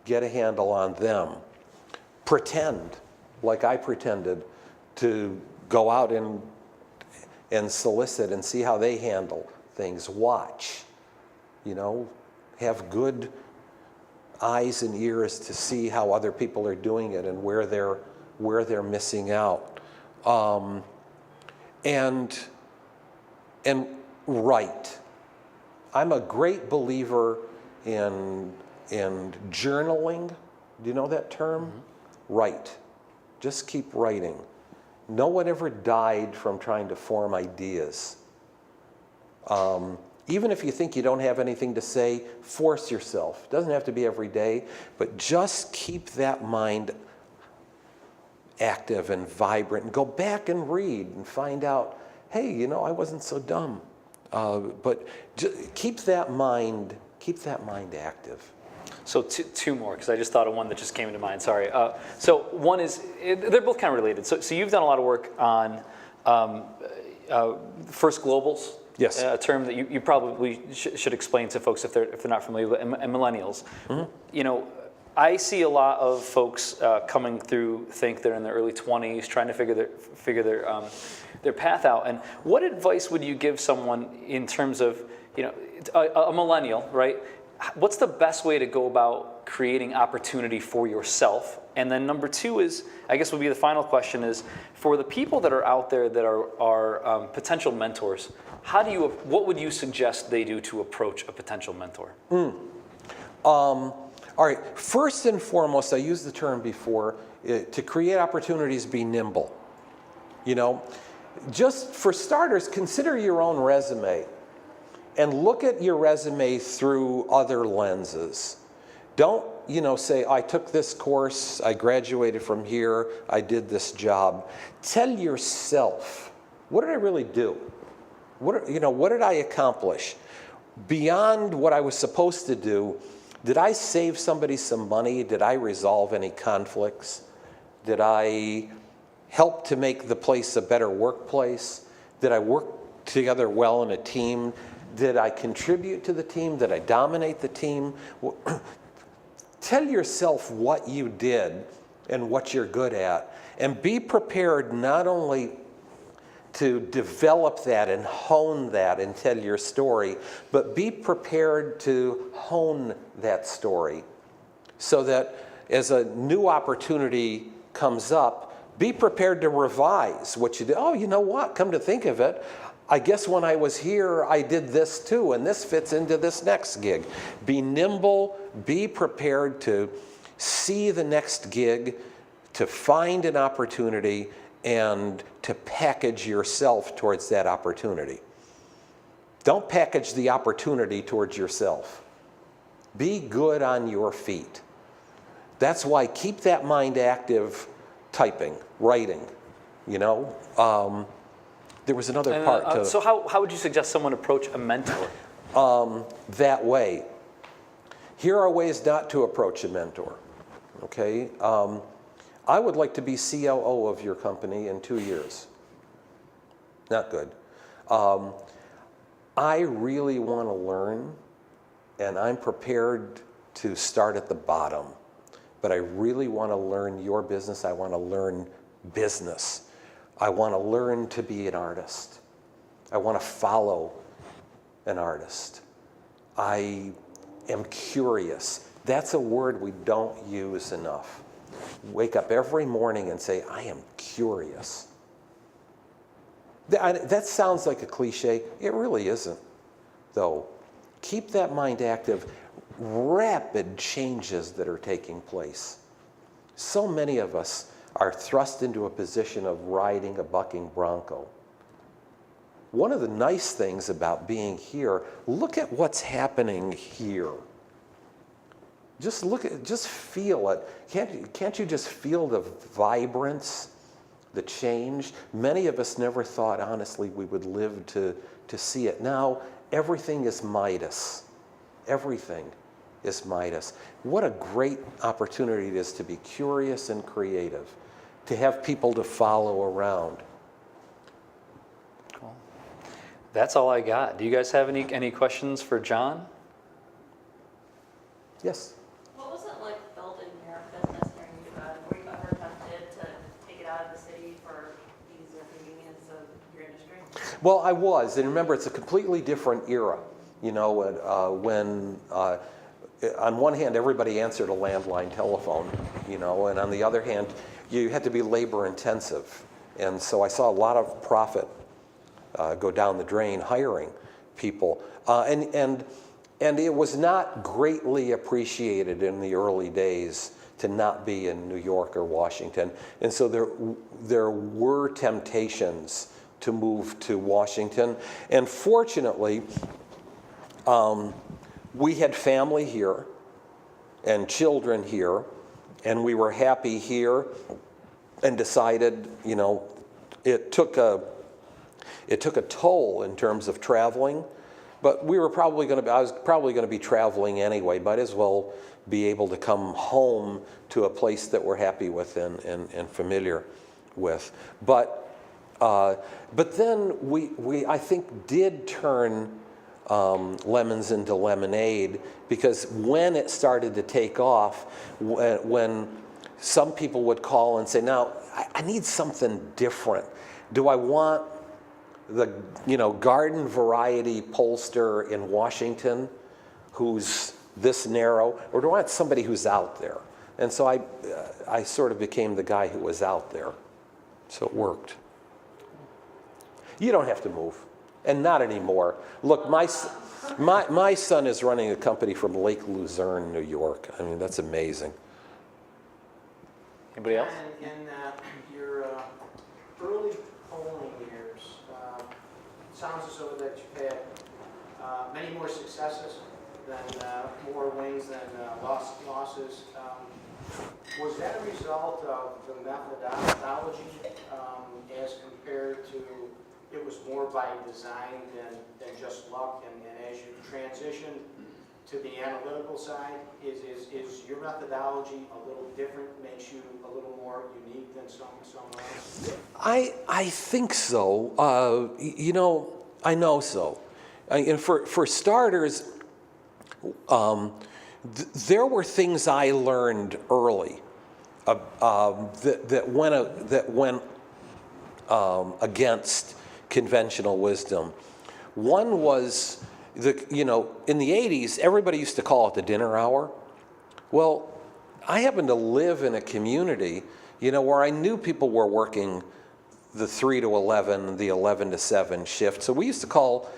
Speaker 1: Get a handle on them. Pretend, like I pretended, to go out and solicit and see how they handle things. Watch. Have good eyes and ears to see how other people are doing it and where they're missing out. And write. I'm a great believer in journaling. Do you know that term? Write. Just keep writing. No one ever died from trying to form ideas. Even if you think you don't have anything to say, force yourself. It doesn't have to be every day, but just keep that mind active and vibrant, and go back and read and find out, hey, I wasn't so dumb. But keep that mind active.
Speaker 3: So two more, because I just thought of one that just came to mind. Sorry. So one is, they're both kind of related. So you've done a lot of work on first globals.
Speaker 1: Yes.
Speaker 3: A term that you probably should explain to folks if they're not familiar with, and millennials. I see a lot of folks coming through thINC. They're in their early 20s, trying to figure their path out. And what advice would you give someone in terms of a millennial, right? What's the best way to go about creating opportunity for yourself? And then number two is, I guess would be the final question is, for the people that are out there that are potential mentors, what would you suggest they do to approach a potential mentor?
Speaker 2: All right, first and foremost, I used the term before, to create opportunities, be nimble. You know, just for starters, consider your own resume and look at your resume through other lenses. Don't, say, I took this course, I graduated from here, I did this job. Tell yourself, what did I really do? What did I accomplish? Beyond what I was supposed to do, did I save somebody some money? Did I resolve any conflicts? Did I help to make the place a better workplace? Did I work together well in a team? Did I contribute to the team? Did I dominate the team? Tell yourself what you did and what you're good at, and be prepared not only to develop that and hone that and tell your story, but be prepared to hone that story so that as a new opportunity comes up, be prepared to revise what you did. Oh, you know what? Come to think of it, I guess when I was here, I did this too, and this fits into this next gig. Be nimble, be prepared to see the next gig, to find an opportunity, and to package yourself towards that opportunity. Don't package the opportunity towards yourself. Be good on your feet. That's why keep that mind active, typing, writing, There was another part to...
Speaker 3: So how would you suggest someone approach a mentor?
Speaker 2: That way. Here are ways not to approach a mentor, okay? I would like to be COO of your company in 2 years. Not good. I really want to learn, and I'm prepared to start at the bottom, but I really want to learn your business. I want to learn business. I want to learn to be an artist. I want to follow an artist. I am curious. That's a word we don't use enough. Wake up every morning and say, I am curious. That sounds like a cliche. It really isn't, though. Keep that mind active. Rapid changes that are taking place. So many of us are thrust into a position of riding a bucking bronco. One of the nice things about being here, look at what's happening here. Just feel it. Can't you just feel the vibrance, the change? Many of us never thought, honestly, we would live to see it. Now, everything is Midas. Everything is Midas. What a great opportunity it is to be curious and creative, to have people to follow around.
Speaker 3: Cool. That's all I got. Do you guys have any questions for John?
Speaker 2: Yes.
Speaker 4: What was it like building your business here in Utah? Were you ever tempted to take it out of the city for the ease or convenience of your industry?
Speaker 2: Well, I was, and remember, it's a completely different era. When on one hand, everybody answered a landline telephone, and on the other hand, you had to be labor intensive. And so I saw a lot of profit go down the drain hiring people. And it was not greatly appreciated in the early days to not be in New York or Washington. And so there were temptations to move to Washington. And fortunately, we had family here and children here, and we were happy here, and decided, it took a toll in terms of traveling, but I was probably going to be traveling anyway. Might as well be able to come home to a place that we're happy with and familiar with. But then we I think did turn lemons into lemonade, because when it started to take off, when some people would call and say, now, I need something different. Do I want the garden variety pollster in Washington who's
Speaker 1: this narrow, or do I want somebody who's out there? And so I sort of became the guy who was out there. So it worked. You don't have to move, and not anymore. Look, my son is running a company from Lake Luzerne, New York. I mean, that's amazing.
Speaker 3: Anybody else?
Speaker 5: In your early polling years, it sounds as though that you've had many more successes than more wins than losses. Was that a result of the methodology as compared to it was more by design than just luck? And as you transition to the analytical side, is your methodology a little different, makes you a little more unique than someone else?
Speaker 1: I think so. You know, I know so. And for starters, there were things I learned early that went against conventional wisdom. One was, in the 80s, everybody used to call it the dinner hour. Well, I happened to live in a community, where I knew people were working the 3 to 11, the 11 to 7 shift. So we used to call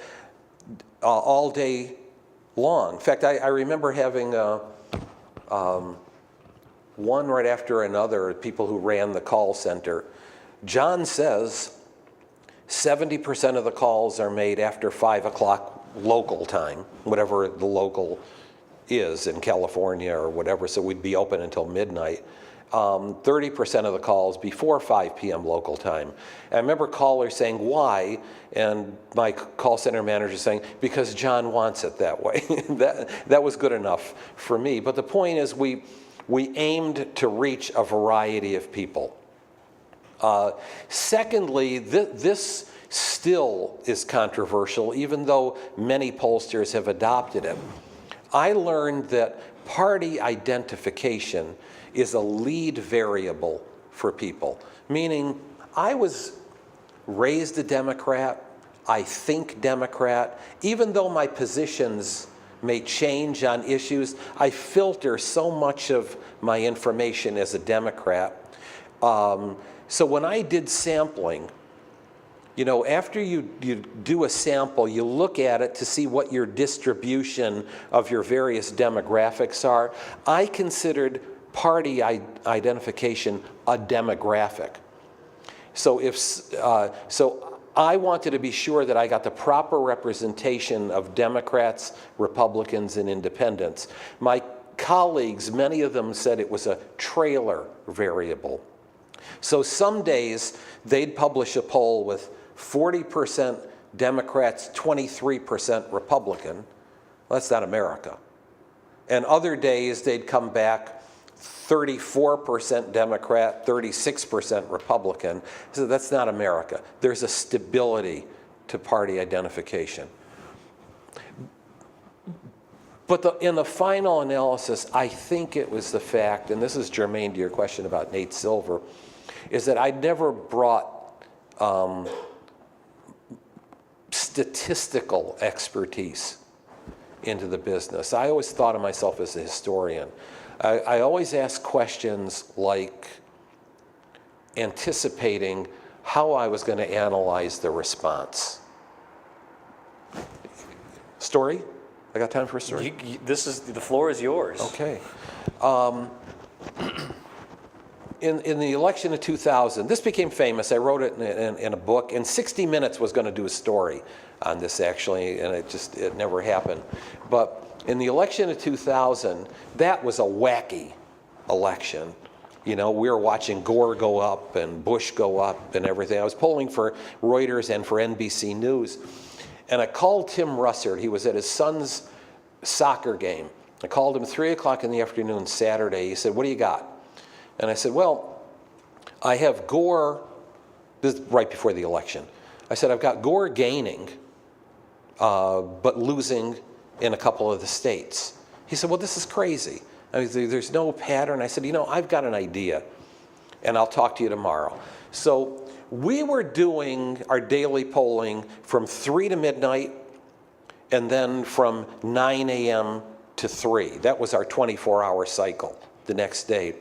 Speaker 1: all day long. In fact, I remember having one right after another, people who ran the call center. John says 70% of the calls are made after 5 o'clock local time, whatever the local is in California or whatever, so we'd be open until midnight. 30% of the calls before 5 p.m. local time. And I remember callers saying, why? And my call center manager saying, because John wants it that way. that was good enough for me. But the point is we aimed to reach a variety of people. Secondly, this still is controversial, even though many pollsters have adopted it. I learned that party identification is a lead variable for people, meaning I was raised a Democrat, I think Democrat, even though my positions may change on issues, I filter so much of my information as a Democrat. So when I did sampling, after you do a sample, you look at it to see what your distribution of your various demographics are. I considered party identification a demographic. So so I wanted to be sure that I got the proper representation of Democrats, Republicans, and Independents. My colleagues, many of them said it was a trailer variable. So some days they'd publish a poll with 40% Democrats, 23% Republican. Well, that's not America. And other days they'd come back 34% Democrat, 36% Republican. So that's not America. There's a stability to party identification. But in the final analysis, I think it was the fact, and this is germane to your question about Nate Silver, is that I never brought statistical expertise into the business. I always thought of myself as a historian. I always ask questions like anticipating how I was going to analyze the response. Story? I got time for a story?
Speaker 3: The floor is yours.
Speaker 1: Okay. In the election of 2000, this became famous. I wrote it in a book, and 60 Minutes was going to do a story on this, actually, and it never happened. But in the election of 2000, that was a wacky election. We were watching Gore go up and Bush go up and everything. I was polling for Reuters and for NBC News. And I called Tim Russert. He was at his son's soccer game. I called him 3 o'clock in the afternoon Saturday. He said, what do you got? And I said, well, I have Gore, this is right before the election. I said, I've got Gore gaining, but losing in a couple of the states. He said, well, this is crazy. I mean, there's no pattern. I said, I've got an idea, and I'll talk to you tomorrow. So we were doing our daily polling from 3 to midnight, and then from 9 a.m. to 3. That was our 24-hour cycle the next day.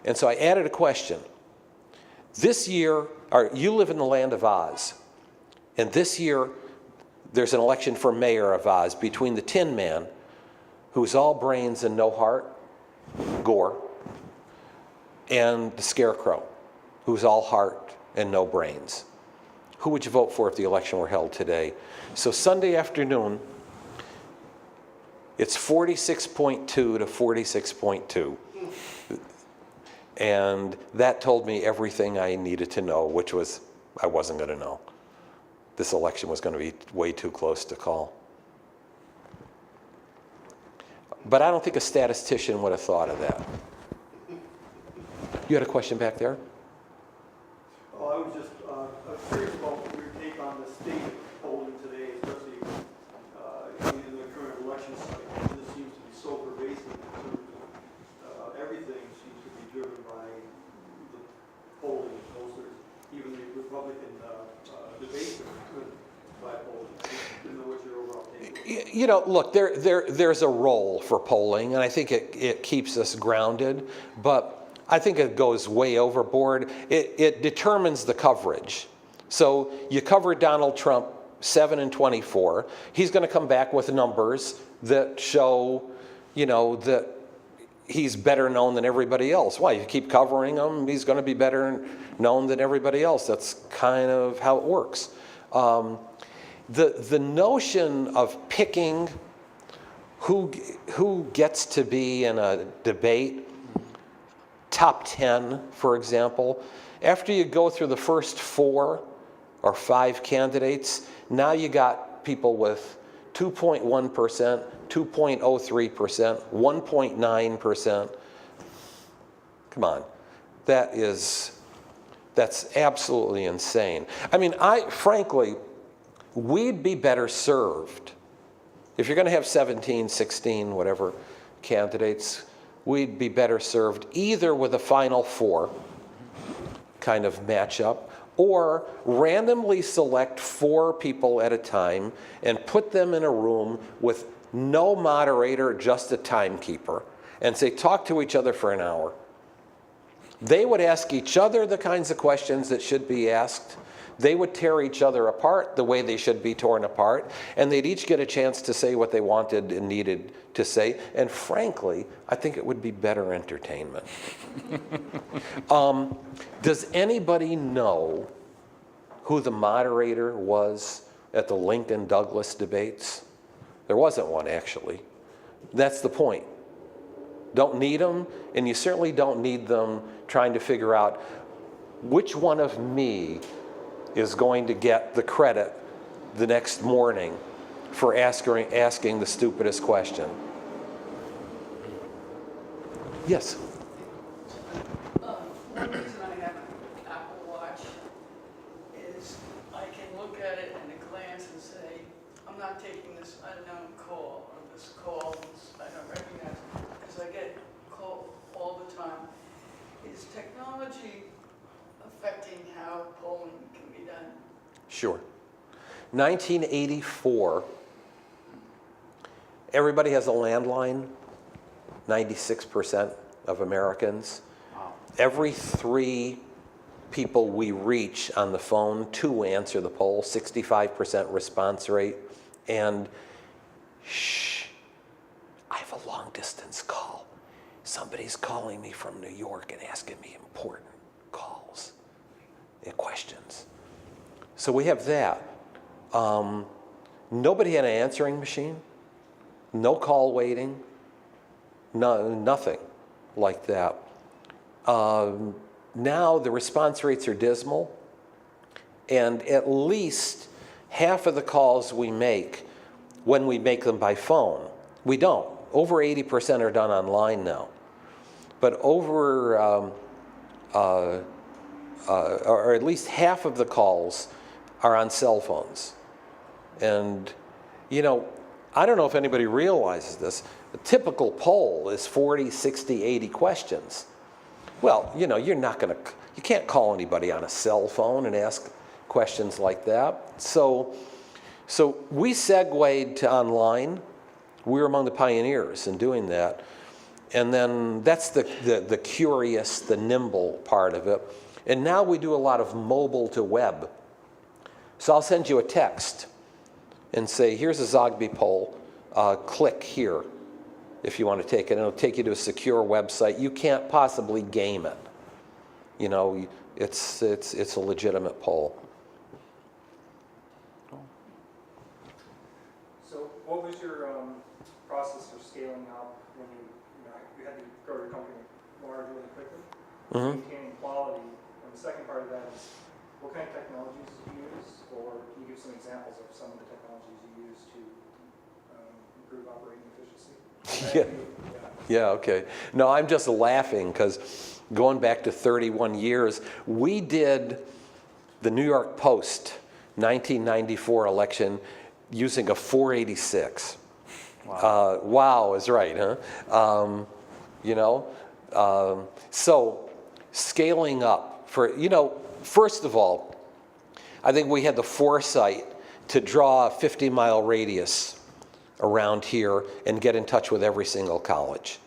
Speaker 1: And so I added a question. This year, you live in the land of Oz, and this year there's an election for mayor of Oz between the Tin Man, who's all brains and no heart, Gore, and the Scarecrow, who's all heart and no brains. Who would you vote for if the election were held today? So Sunday afternoon, it's 46.2 to 46.2. And that told me everything I needed to know, which was I wasn't going to know. This election was going to be way too close to call. But I don't think a statistician would have thought of that. You had a question back there?
Speaker 6: Oh, I was just curious about your take on the state of polling today, especially in the current election cycle. This seems to be so pervasive in terms of everything seems to be driven by the polling posters. Even the Republican debates are driven by polling. Didn't know what your overall take was.
Speaker 1: You know, look, there's a role for polling, and I think it keeps us grounded, but I think it goes way overboard. It determines the coverage. So you cover Donald Trump 7 and 24. He's going to come back with numbers that show, you know, that he's better known than everybody else. Why? You keep covering him, he's going to be better known than everybody else. That's kind of how it works. The notion of picking who gets to be in a debate, top 10, for example, after you go through the first 4 or 5 candidates, now you got people with 2.1%, 2.03%, 1.9%. Come on, that's absolutely insane. I mean, frankly, we'd be better served if you're going to have 17, 16, whatever candidates. We'd be better served either with a Final Four kind of matchup or randomly select 4 people at a time and put them in a room with no moderator, just a timekeeper, and say, talk to each other for an hour. They would ask each other the kinds of questions that should be asked. They would tear each other apart the way they should be torn apart, and they'd each get a chance to say what they wanted and needed to say. And frankly, I think it would be better entertainment. Does anybody know who the moderator was at the Lincoln Douglas debates? There wasn't one, actually. That's the point. Don't need them, and you certainly don't need them trying to figure out which one of me is going to get the credit the next morning for asking the stupidest question. Yes?
Speaker 7: One reason I have an Apple Watch is I can look at it at a glance and say, I'm not taking this unknown call, or this call I don't recognize, because I get called all the time. Is technology affecting how polling can be done?
Speaker 1: Sure. 1984, everybody has a landline, 96% of Americans.
Speaker 3: Wow.
Speaker 1: Every 3 people we reach on the phone, 2 answer the poll, 65% response rate. And I have a long distance call. Somebody's calling me from New York and asking me important calls and questions. So we have that. Nobody had an answering machine, no call waiting, nothing like that. Now the response rates are dismal, and at least half of the calls we make, when we make them by phone, we don't. Over 80% are done online now. But or at least half of the calls are on cell phones. And, you know, I don't know if anybody realizes this. A typical poll is 40, 60, 80 questions. Well, you know, you can't call anybody on a cell phone and ask questions like that. So we segued to online
Speaker 2: We were among the pioneers in doing that. And then that's the curious, the nimble part of it. And now we do a lot of mobile to web. So I'll send you a text and say, here's a Zogby poll, click here if you want to take it. And it'll take you to a secure website. You can't possibly game it. You know, it's a legitimate poll.
Speaker 8: So what was your process for scaling up when you had to grow your company large really quickly, maintaining quality? And the second part of that is, what kind of technologies do you use, or can you give some examples of some of the technologies you use to improve operating efficiency?
Speaker 2: Yeah, okay. No, I'm just laughing because going back to 31 years, we did the New York Post 1994 election using a 486. Wow, wow is right, huh? You know, so scaling up for, you know, first of all, I think we had the foresight to draw a 50-mile radius around here and get in touch with every single college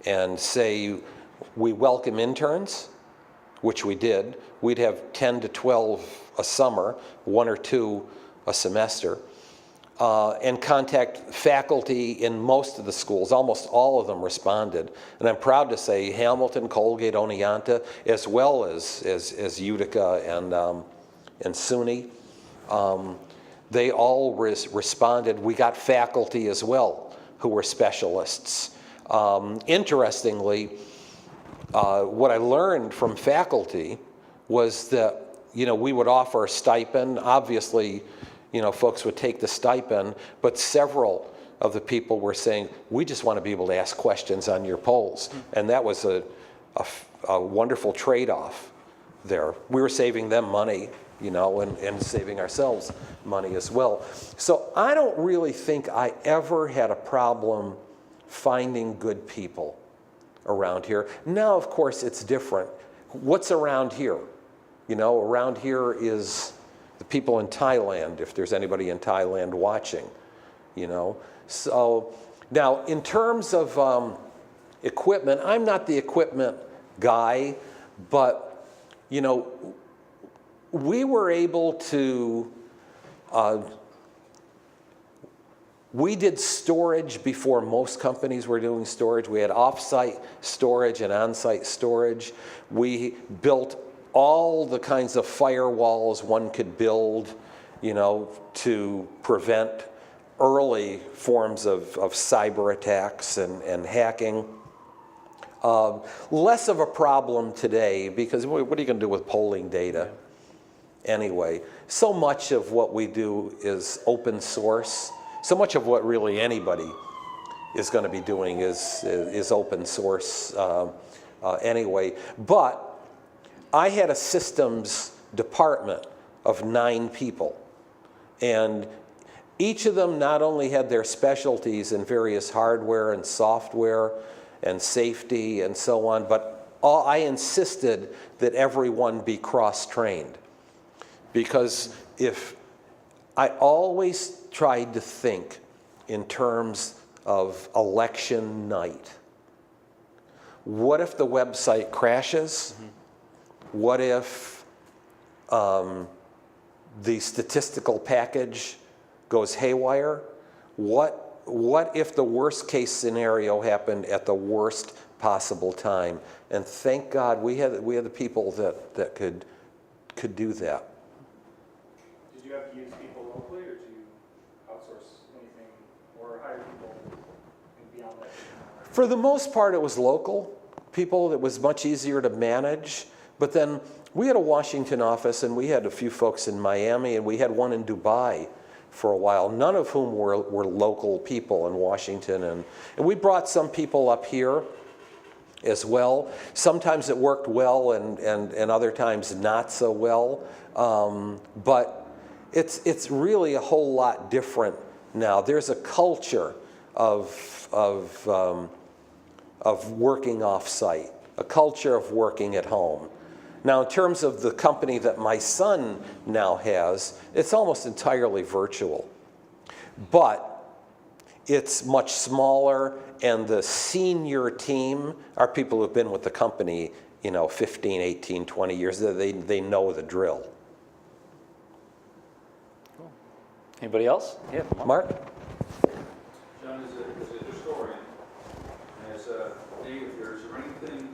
Speaker 2: and say, we welcome interns, which we did. We'd have 10 to 12 a summer, 1 or 2 a semester, and contact faculty in most of the schools. Almost all of them responded. And I'm proud to say Hamilton, Colgate, Oneonta, as well as Utica and SUNY, they all responded. We got faculty as well who were specialists. Interestingly, what I learned from faculty was that, you know, we would offer a stipend. Obviously, you know, folks would take the stipend, but several of the people were saying, we just want to be able to ask questions on your polls. And that was a wonderful trade-off there. We were saving them money, you know, and saving ourselves money as well. So I don't really think I ever had a problem finding good people around here. Now, of course, it's different. What's around here? You know, around here is the people in Thailand, if there's anybody in Thailand watching, you know. So now, in terms of equipment, I'm not the equipment guy, but, you know, we were able to, we did storage before most companies were doing storage. We had off-site storage and on-site storage. We built all the kinds of firewalls one could build, you know, to prevent early forms of cyber attacks and hacking. Less of a problem today because what are you going to do with polling data anyway? So much of what we do is open source. So much of what really anybody is going to be doing is open source anyway. But I had a systems department of 9 people. And each of them not only had their specialties in various hardware and software and safety and so on, but I insisted that everyone be cross-trained. Because if I always tried to think in terms of election night. What if the website crashes? What if the statistical package goes haywire? What if the worst case scenario happened at the worst possible time? And thank God we had the people that could do that.
Speaker 8: Did you have to use people locally, or did you outsource anything or hire people beyond that?
Speaker 2: For the most part, it was local people. It was much easier to manage. But then we had a Washington office, and we had a few folks in Miami, and we had one in Dubai for a while, none of whom were local people in Washington. And we brought some people up here as well. Sometimes it worked well, and other times not so well. But it's really a whole lot different now. There's a culture of working off-site, a culture of working at home. Now, in terms of the company that my son now has, it's almost entirely virtual. But it's much smaller, and the senior team are people who've been with the company, 15, 18, 20 years. They know the drill.
Speaker 3: Anybody else? Yeah,
Speaker 2: Mark?
Speaker 9: John, as a historian, as a native here, is there anything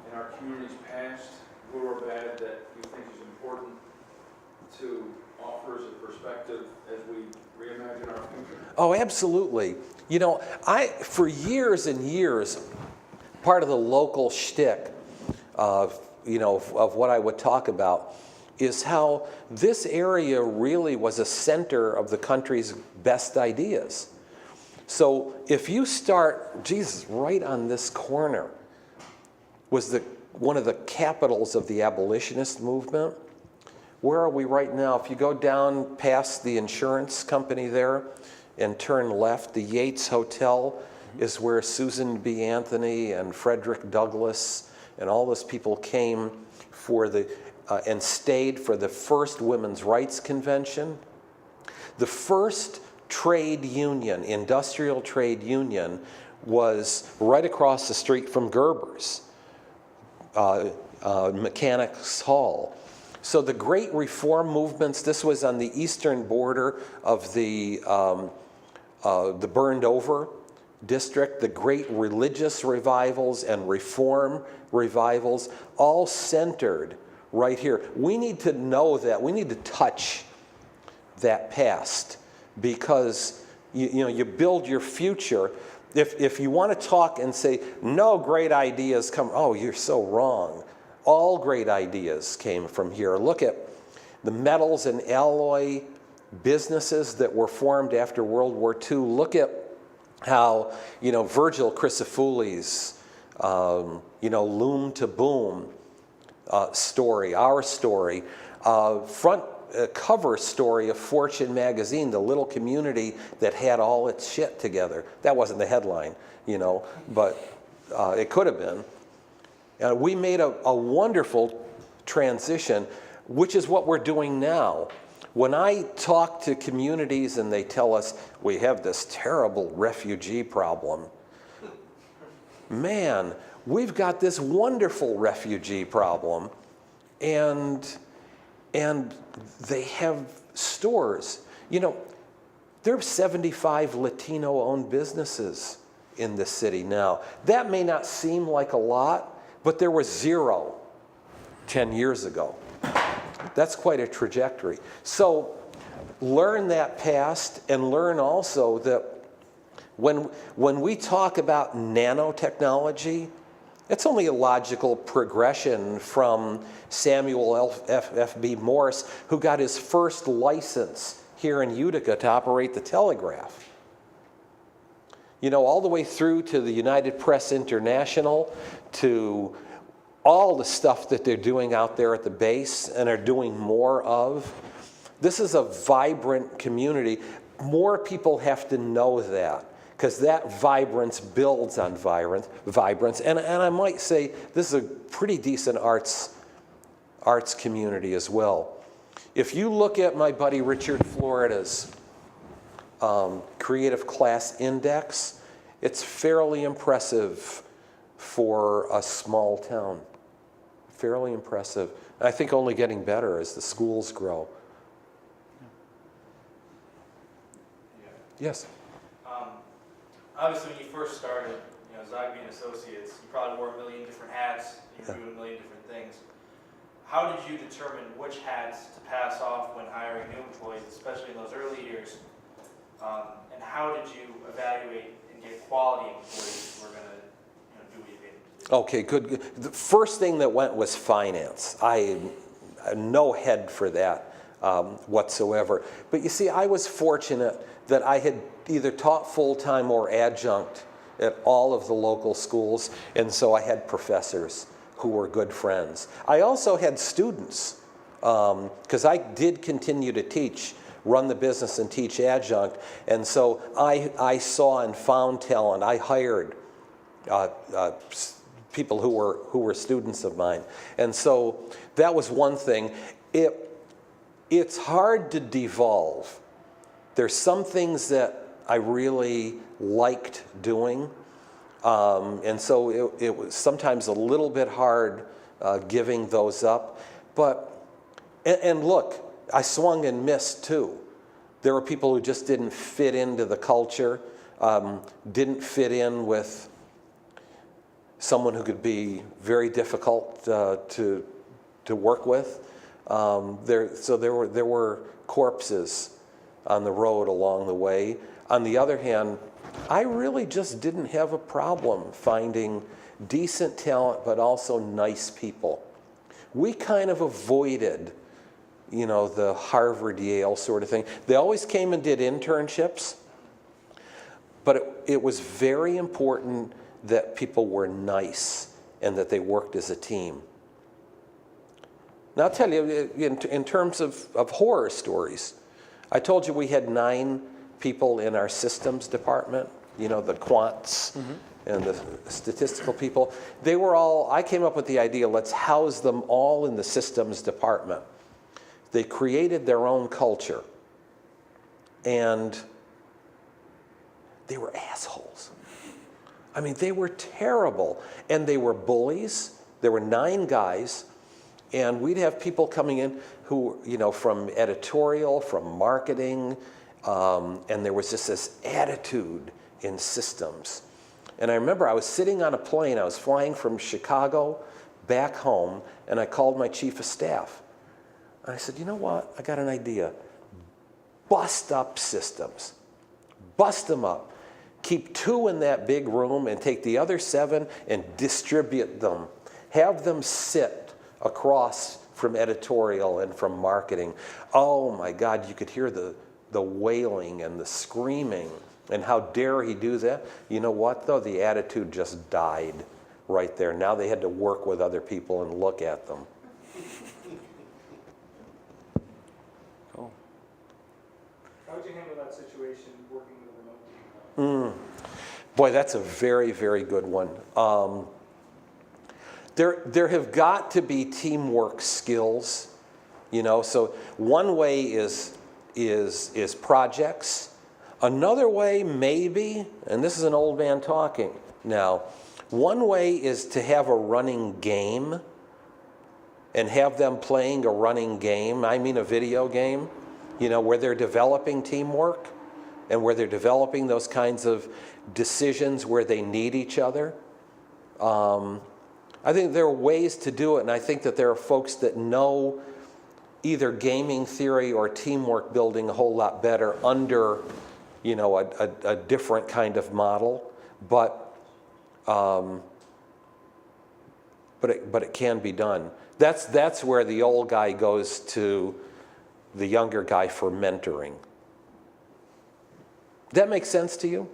Speaker 9: in our community's past, good or bad, that you think is important to offer as a perspective as we reimagine our future?
Speaker 2: Oh, absolutely. For years and years, part of the local shtick of what I would talk about is how this area really was a center of the country's best ideas. So if you start, Jesus, right on this corner was one of the capitals of the abolitionist movement. Where are we right now? If you go down past the insurance company there and turn left, the Yates Hotel is where Susan B. Anthony and Frederick Douglass and all those people came for and stayed for the first women's rights convention. The first trade union, industrial trade union, was right across the street from Gerber's, Mechanics Hall. So the great reform movements, this was on the eastern border of the burned over district, the great religious revivals and reform revivals, all centered right here. We need to know that. We need to touch that past, because you build your future. If you want to talk and say, no great ideas come, oh, you're so wrong. All great ideas came from here. Look at the metals and alloy businesses that were formed after World War II. Look at how, Virgil Chrysopoulos, loom to boom story, our story, front cover story of Fortune magazine, the little community that had all its shit together. That wasn't the headline, but it could have been. We made a wonderful transition, which is what we're doing now. When I talk to communities and they tell us we have this terrible refugee problem, man, we've got this wonderful refugee problem, and they have stores. There are 75 Latino-owned businesses in the city now. That may not seem like a lot, but there was 0 10 years ago. That's quite a trajectory. So learn that past, and learn also that when we talk about nanotechnology, it's only a logical progression from Samuel F.B. Morse, who got his first license here in Utica to operate the telegraph. All the way through to the United Press International, to all the stuff that they're doing out there at the base and are doing more of. This is a vibrant community. More people have to know that, because that vibrance builds on vibrance. And I might say this is a pretty decent arts community as well. If you look at my buddy Richard Florida's Creative Class Index, it's fairly impressive for a small town. Fairly impressive. And I think only getting better as the schools grow. Yes?
Speaker 10: Obviously, when you first started, Zogby and Associates, you probably wore a million different hats, you were doing a million different things. How did you determine which hats to pass off when hiring new employees, especially in those early years? And how did you evaluate and get quality employees who were going to do what you needed to do?
Speaker 2: Okay, good. The first thing that went was finance. I had no head for that whatsoever. But you see, I was fortunate that I had either taught full-time or adjunct at all of the local schools, and so I had professors who were good friends. I also had students, because I did continue to teach, run the business and teach adjunct, and so I saw and found talent. I hired people who were students of mine, and so that was one thing. It's hard to devolve. There's some things that I really liked doing. And so it was sometimes a little bit hard giving those up. But, and look, I swung and missed too. There were people who just didn't fit into the culture, didn't fit in with someone who could be very difficult to work with. So there were corpses on the road along the way. On the other hand, I really just didn't have a problem finding decent talent, but also nice people. We kind of avoided, you know, the Harvard, Yale sort of thing. They always came and did internships, but it was very important that people were nice and that they worked as a team. Now I'll tell you, in terms of horror stories, I told you we had 9 people in our systems department, you know, the quants and the statistical people. They were all, I came up with the idea, let's house them all in the systems department. They created their own culture, and they were assholes. I mean, they were terrible, and they were bullies. There were 9 guys, and we'd have people coming in who, you know, from editorial, from marketing, and there was just this attitude in systems. And I remember I was sitting on a plane, I was flying from Chicago back home, and I called my chief of staff. And I said, you know what, I got an idea. Bust up systems. Bust them up. Keep 2 in that big room and take the other 7 and distribute them. Have them sit across from editorial and from marketing. Oh my God, you could hear the wailing and the screaming. And how dare he do that? You know what though? The attitude just died right there. Now they had to work with other people and look at them.
Speaker 3: Cool.
Speaker 8: How would you handle that situation working with a remote team?
Speaker 2: Boy, that's a very, very good one. There have got to be teamwork skills, you know. So one way is projects. Another way, maybe, and this is an old man talking now, one way is to have a running game and have them playing a running game. I mean a video game, you know, where they're developing teamwork and where they're developing those kinds of decisions where they need each other. I think there are ways to do it, and I think that there are folks that know either gaming theory or teamwork building a whole lot better under, you know, a different kind of model, but it can be done. That's where the old guy goes to the younger guy for mentoring. That makes sense to you?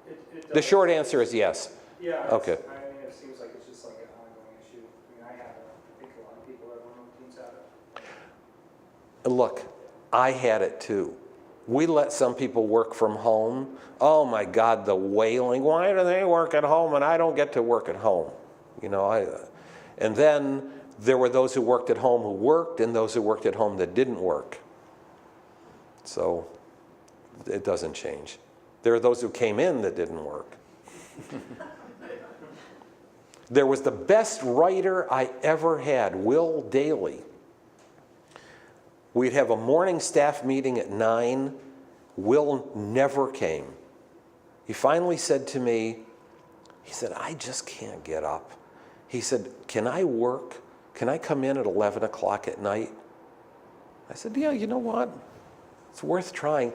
Speaker 8: It
Speaker 2: The
Speaker 8: does.
Speaker 2: short answer is yes.
Speaker 8: Yeah.
Speaker 2: Okay.
Speaker 8: I mean, it seems like it's just like an ongoing issue. I mean, I think a lot of people have remote teams have it.
Speaker 2: Look, I had it too. We let some people work from home. Oh my God, the wailing. Why do they work at home and I don't get to work at home? You know, and then there were those who worked at home who worked and those who worked at home that didn't work. So it doesn't change. There are those who came in that didn't work. There was the best writer I ever had, Will Daly. We'd have a morning staff meeting at 9. Will never came. He finally said to me, he said, I just can't get up. He said, can I work? Can I come in at 11 o'clock at night? I said, yeah, you know what? It's worth trying.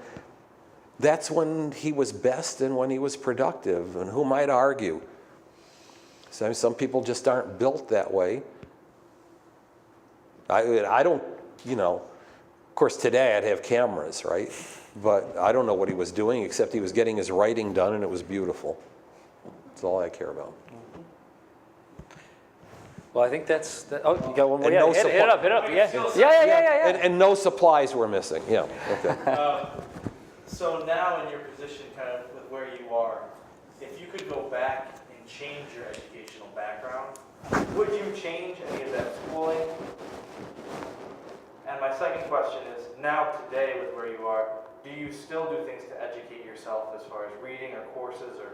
Speaker 2: That's when he was best and when he was productive. And who might argue? So some people just aren't built that way. I don't, you know, of course today I'd have cameras, right? But I don't know what he was doing except he was getting his writing done and it was beautiful. That's all I care about.
Speaker 3: Well, I think that's, oh, you got one more.
Speaker 2: And
Speaker 3: Yeah,
Speaker 2: no
Speaker 3: hit it up, yeah. Yeah.
Speaker 2: And no supplies were missing, yeah, okay.
Speaker 10: So now in your position, kind of with where you are, if you could go back and change your educational background, would you change any of that schooling? And my second question is, now today with where you are, do you still do things to educate yourself as far as reading or courses, or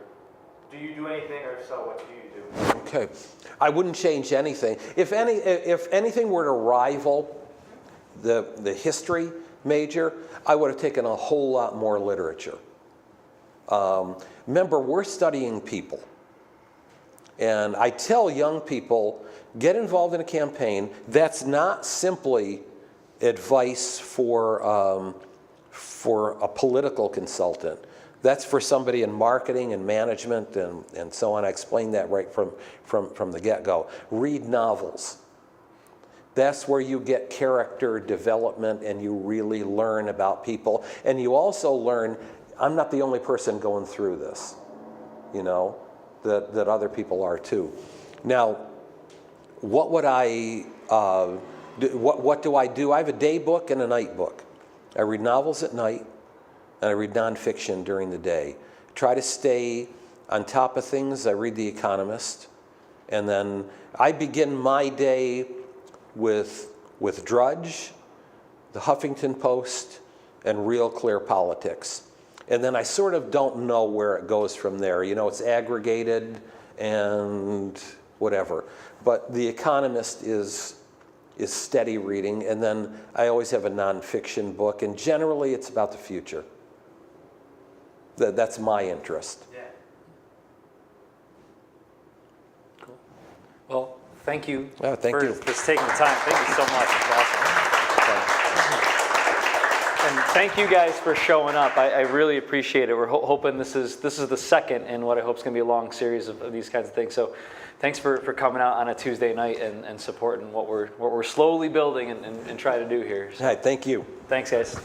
Speaker 10: do you do anything, or so what do you do?
Speaker 2: Okay, I wouldn't change anything. If anything were to rival the history major, I would have taken a whole lot more literature. Remember, we're studying people. And I tell young people, get involved in a campaign. That's not simply advice for a political consultant. That's for somebody in marketing and management and so on. I explained that right from the get-go. Read novels. That's where you get character development and you really learn about people. And you also learn, I'm not the only person going through this, you know, that other people are too. Now, what would I, what do? I have a day book and a night book. I read novels at night and I read nonfiction during the day. Try to stay on top of things. I read The Economist. And then I begin my day with Drudge, the Huffington Post, and Real Clear Politics. And then I sort of don't know where it goes from there. You know, it's aggregated and whatever. But The Economist is steady reading. And then I always have a nonfiction book. And generally, it's about the future. That's my interest.
Speaker 10: Yeah.
Speaker 3: Cool. Well, thank you
Speaker 2: Thank
Speaker 3: for
Speaker 2: you.
Speaker 3: just taking the time. Thank you so much. It's awesome. And thank you guys for showing up. I really appreciate it. We're hoping this is the second in what I hope is going to be a long series of these kinds of things. So thanks for coming out on a Tuesday night and supporting what we're slowly building and trying to do here. So,
Speaker 2: All right, thank you.
Speaker 3: thanks, guys.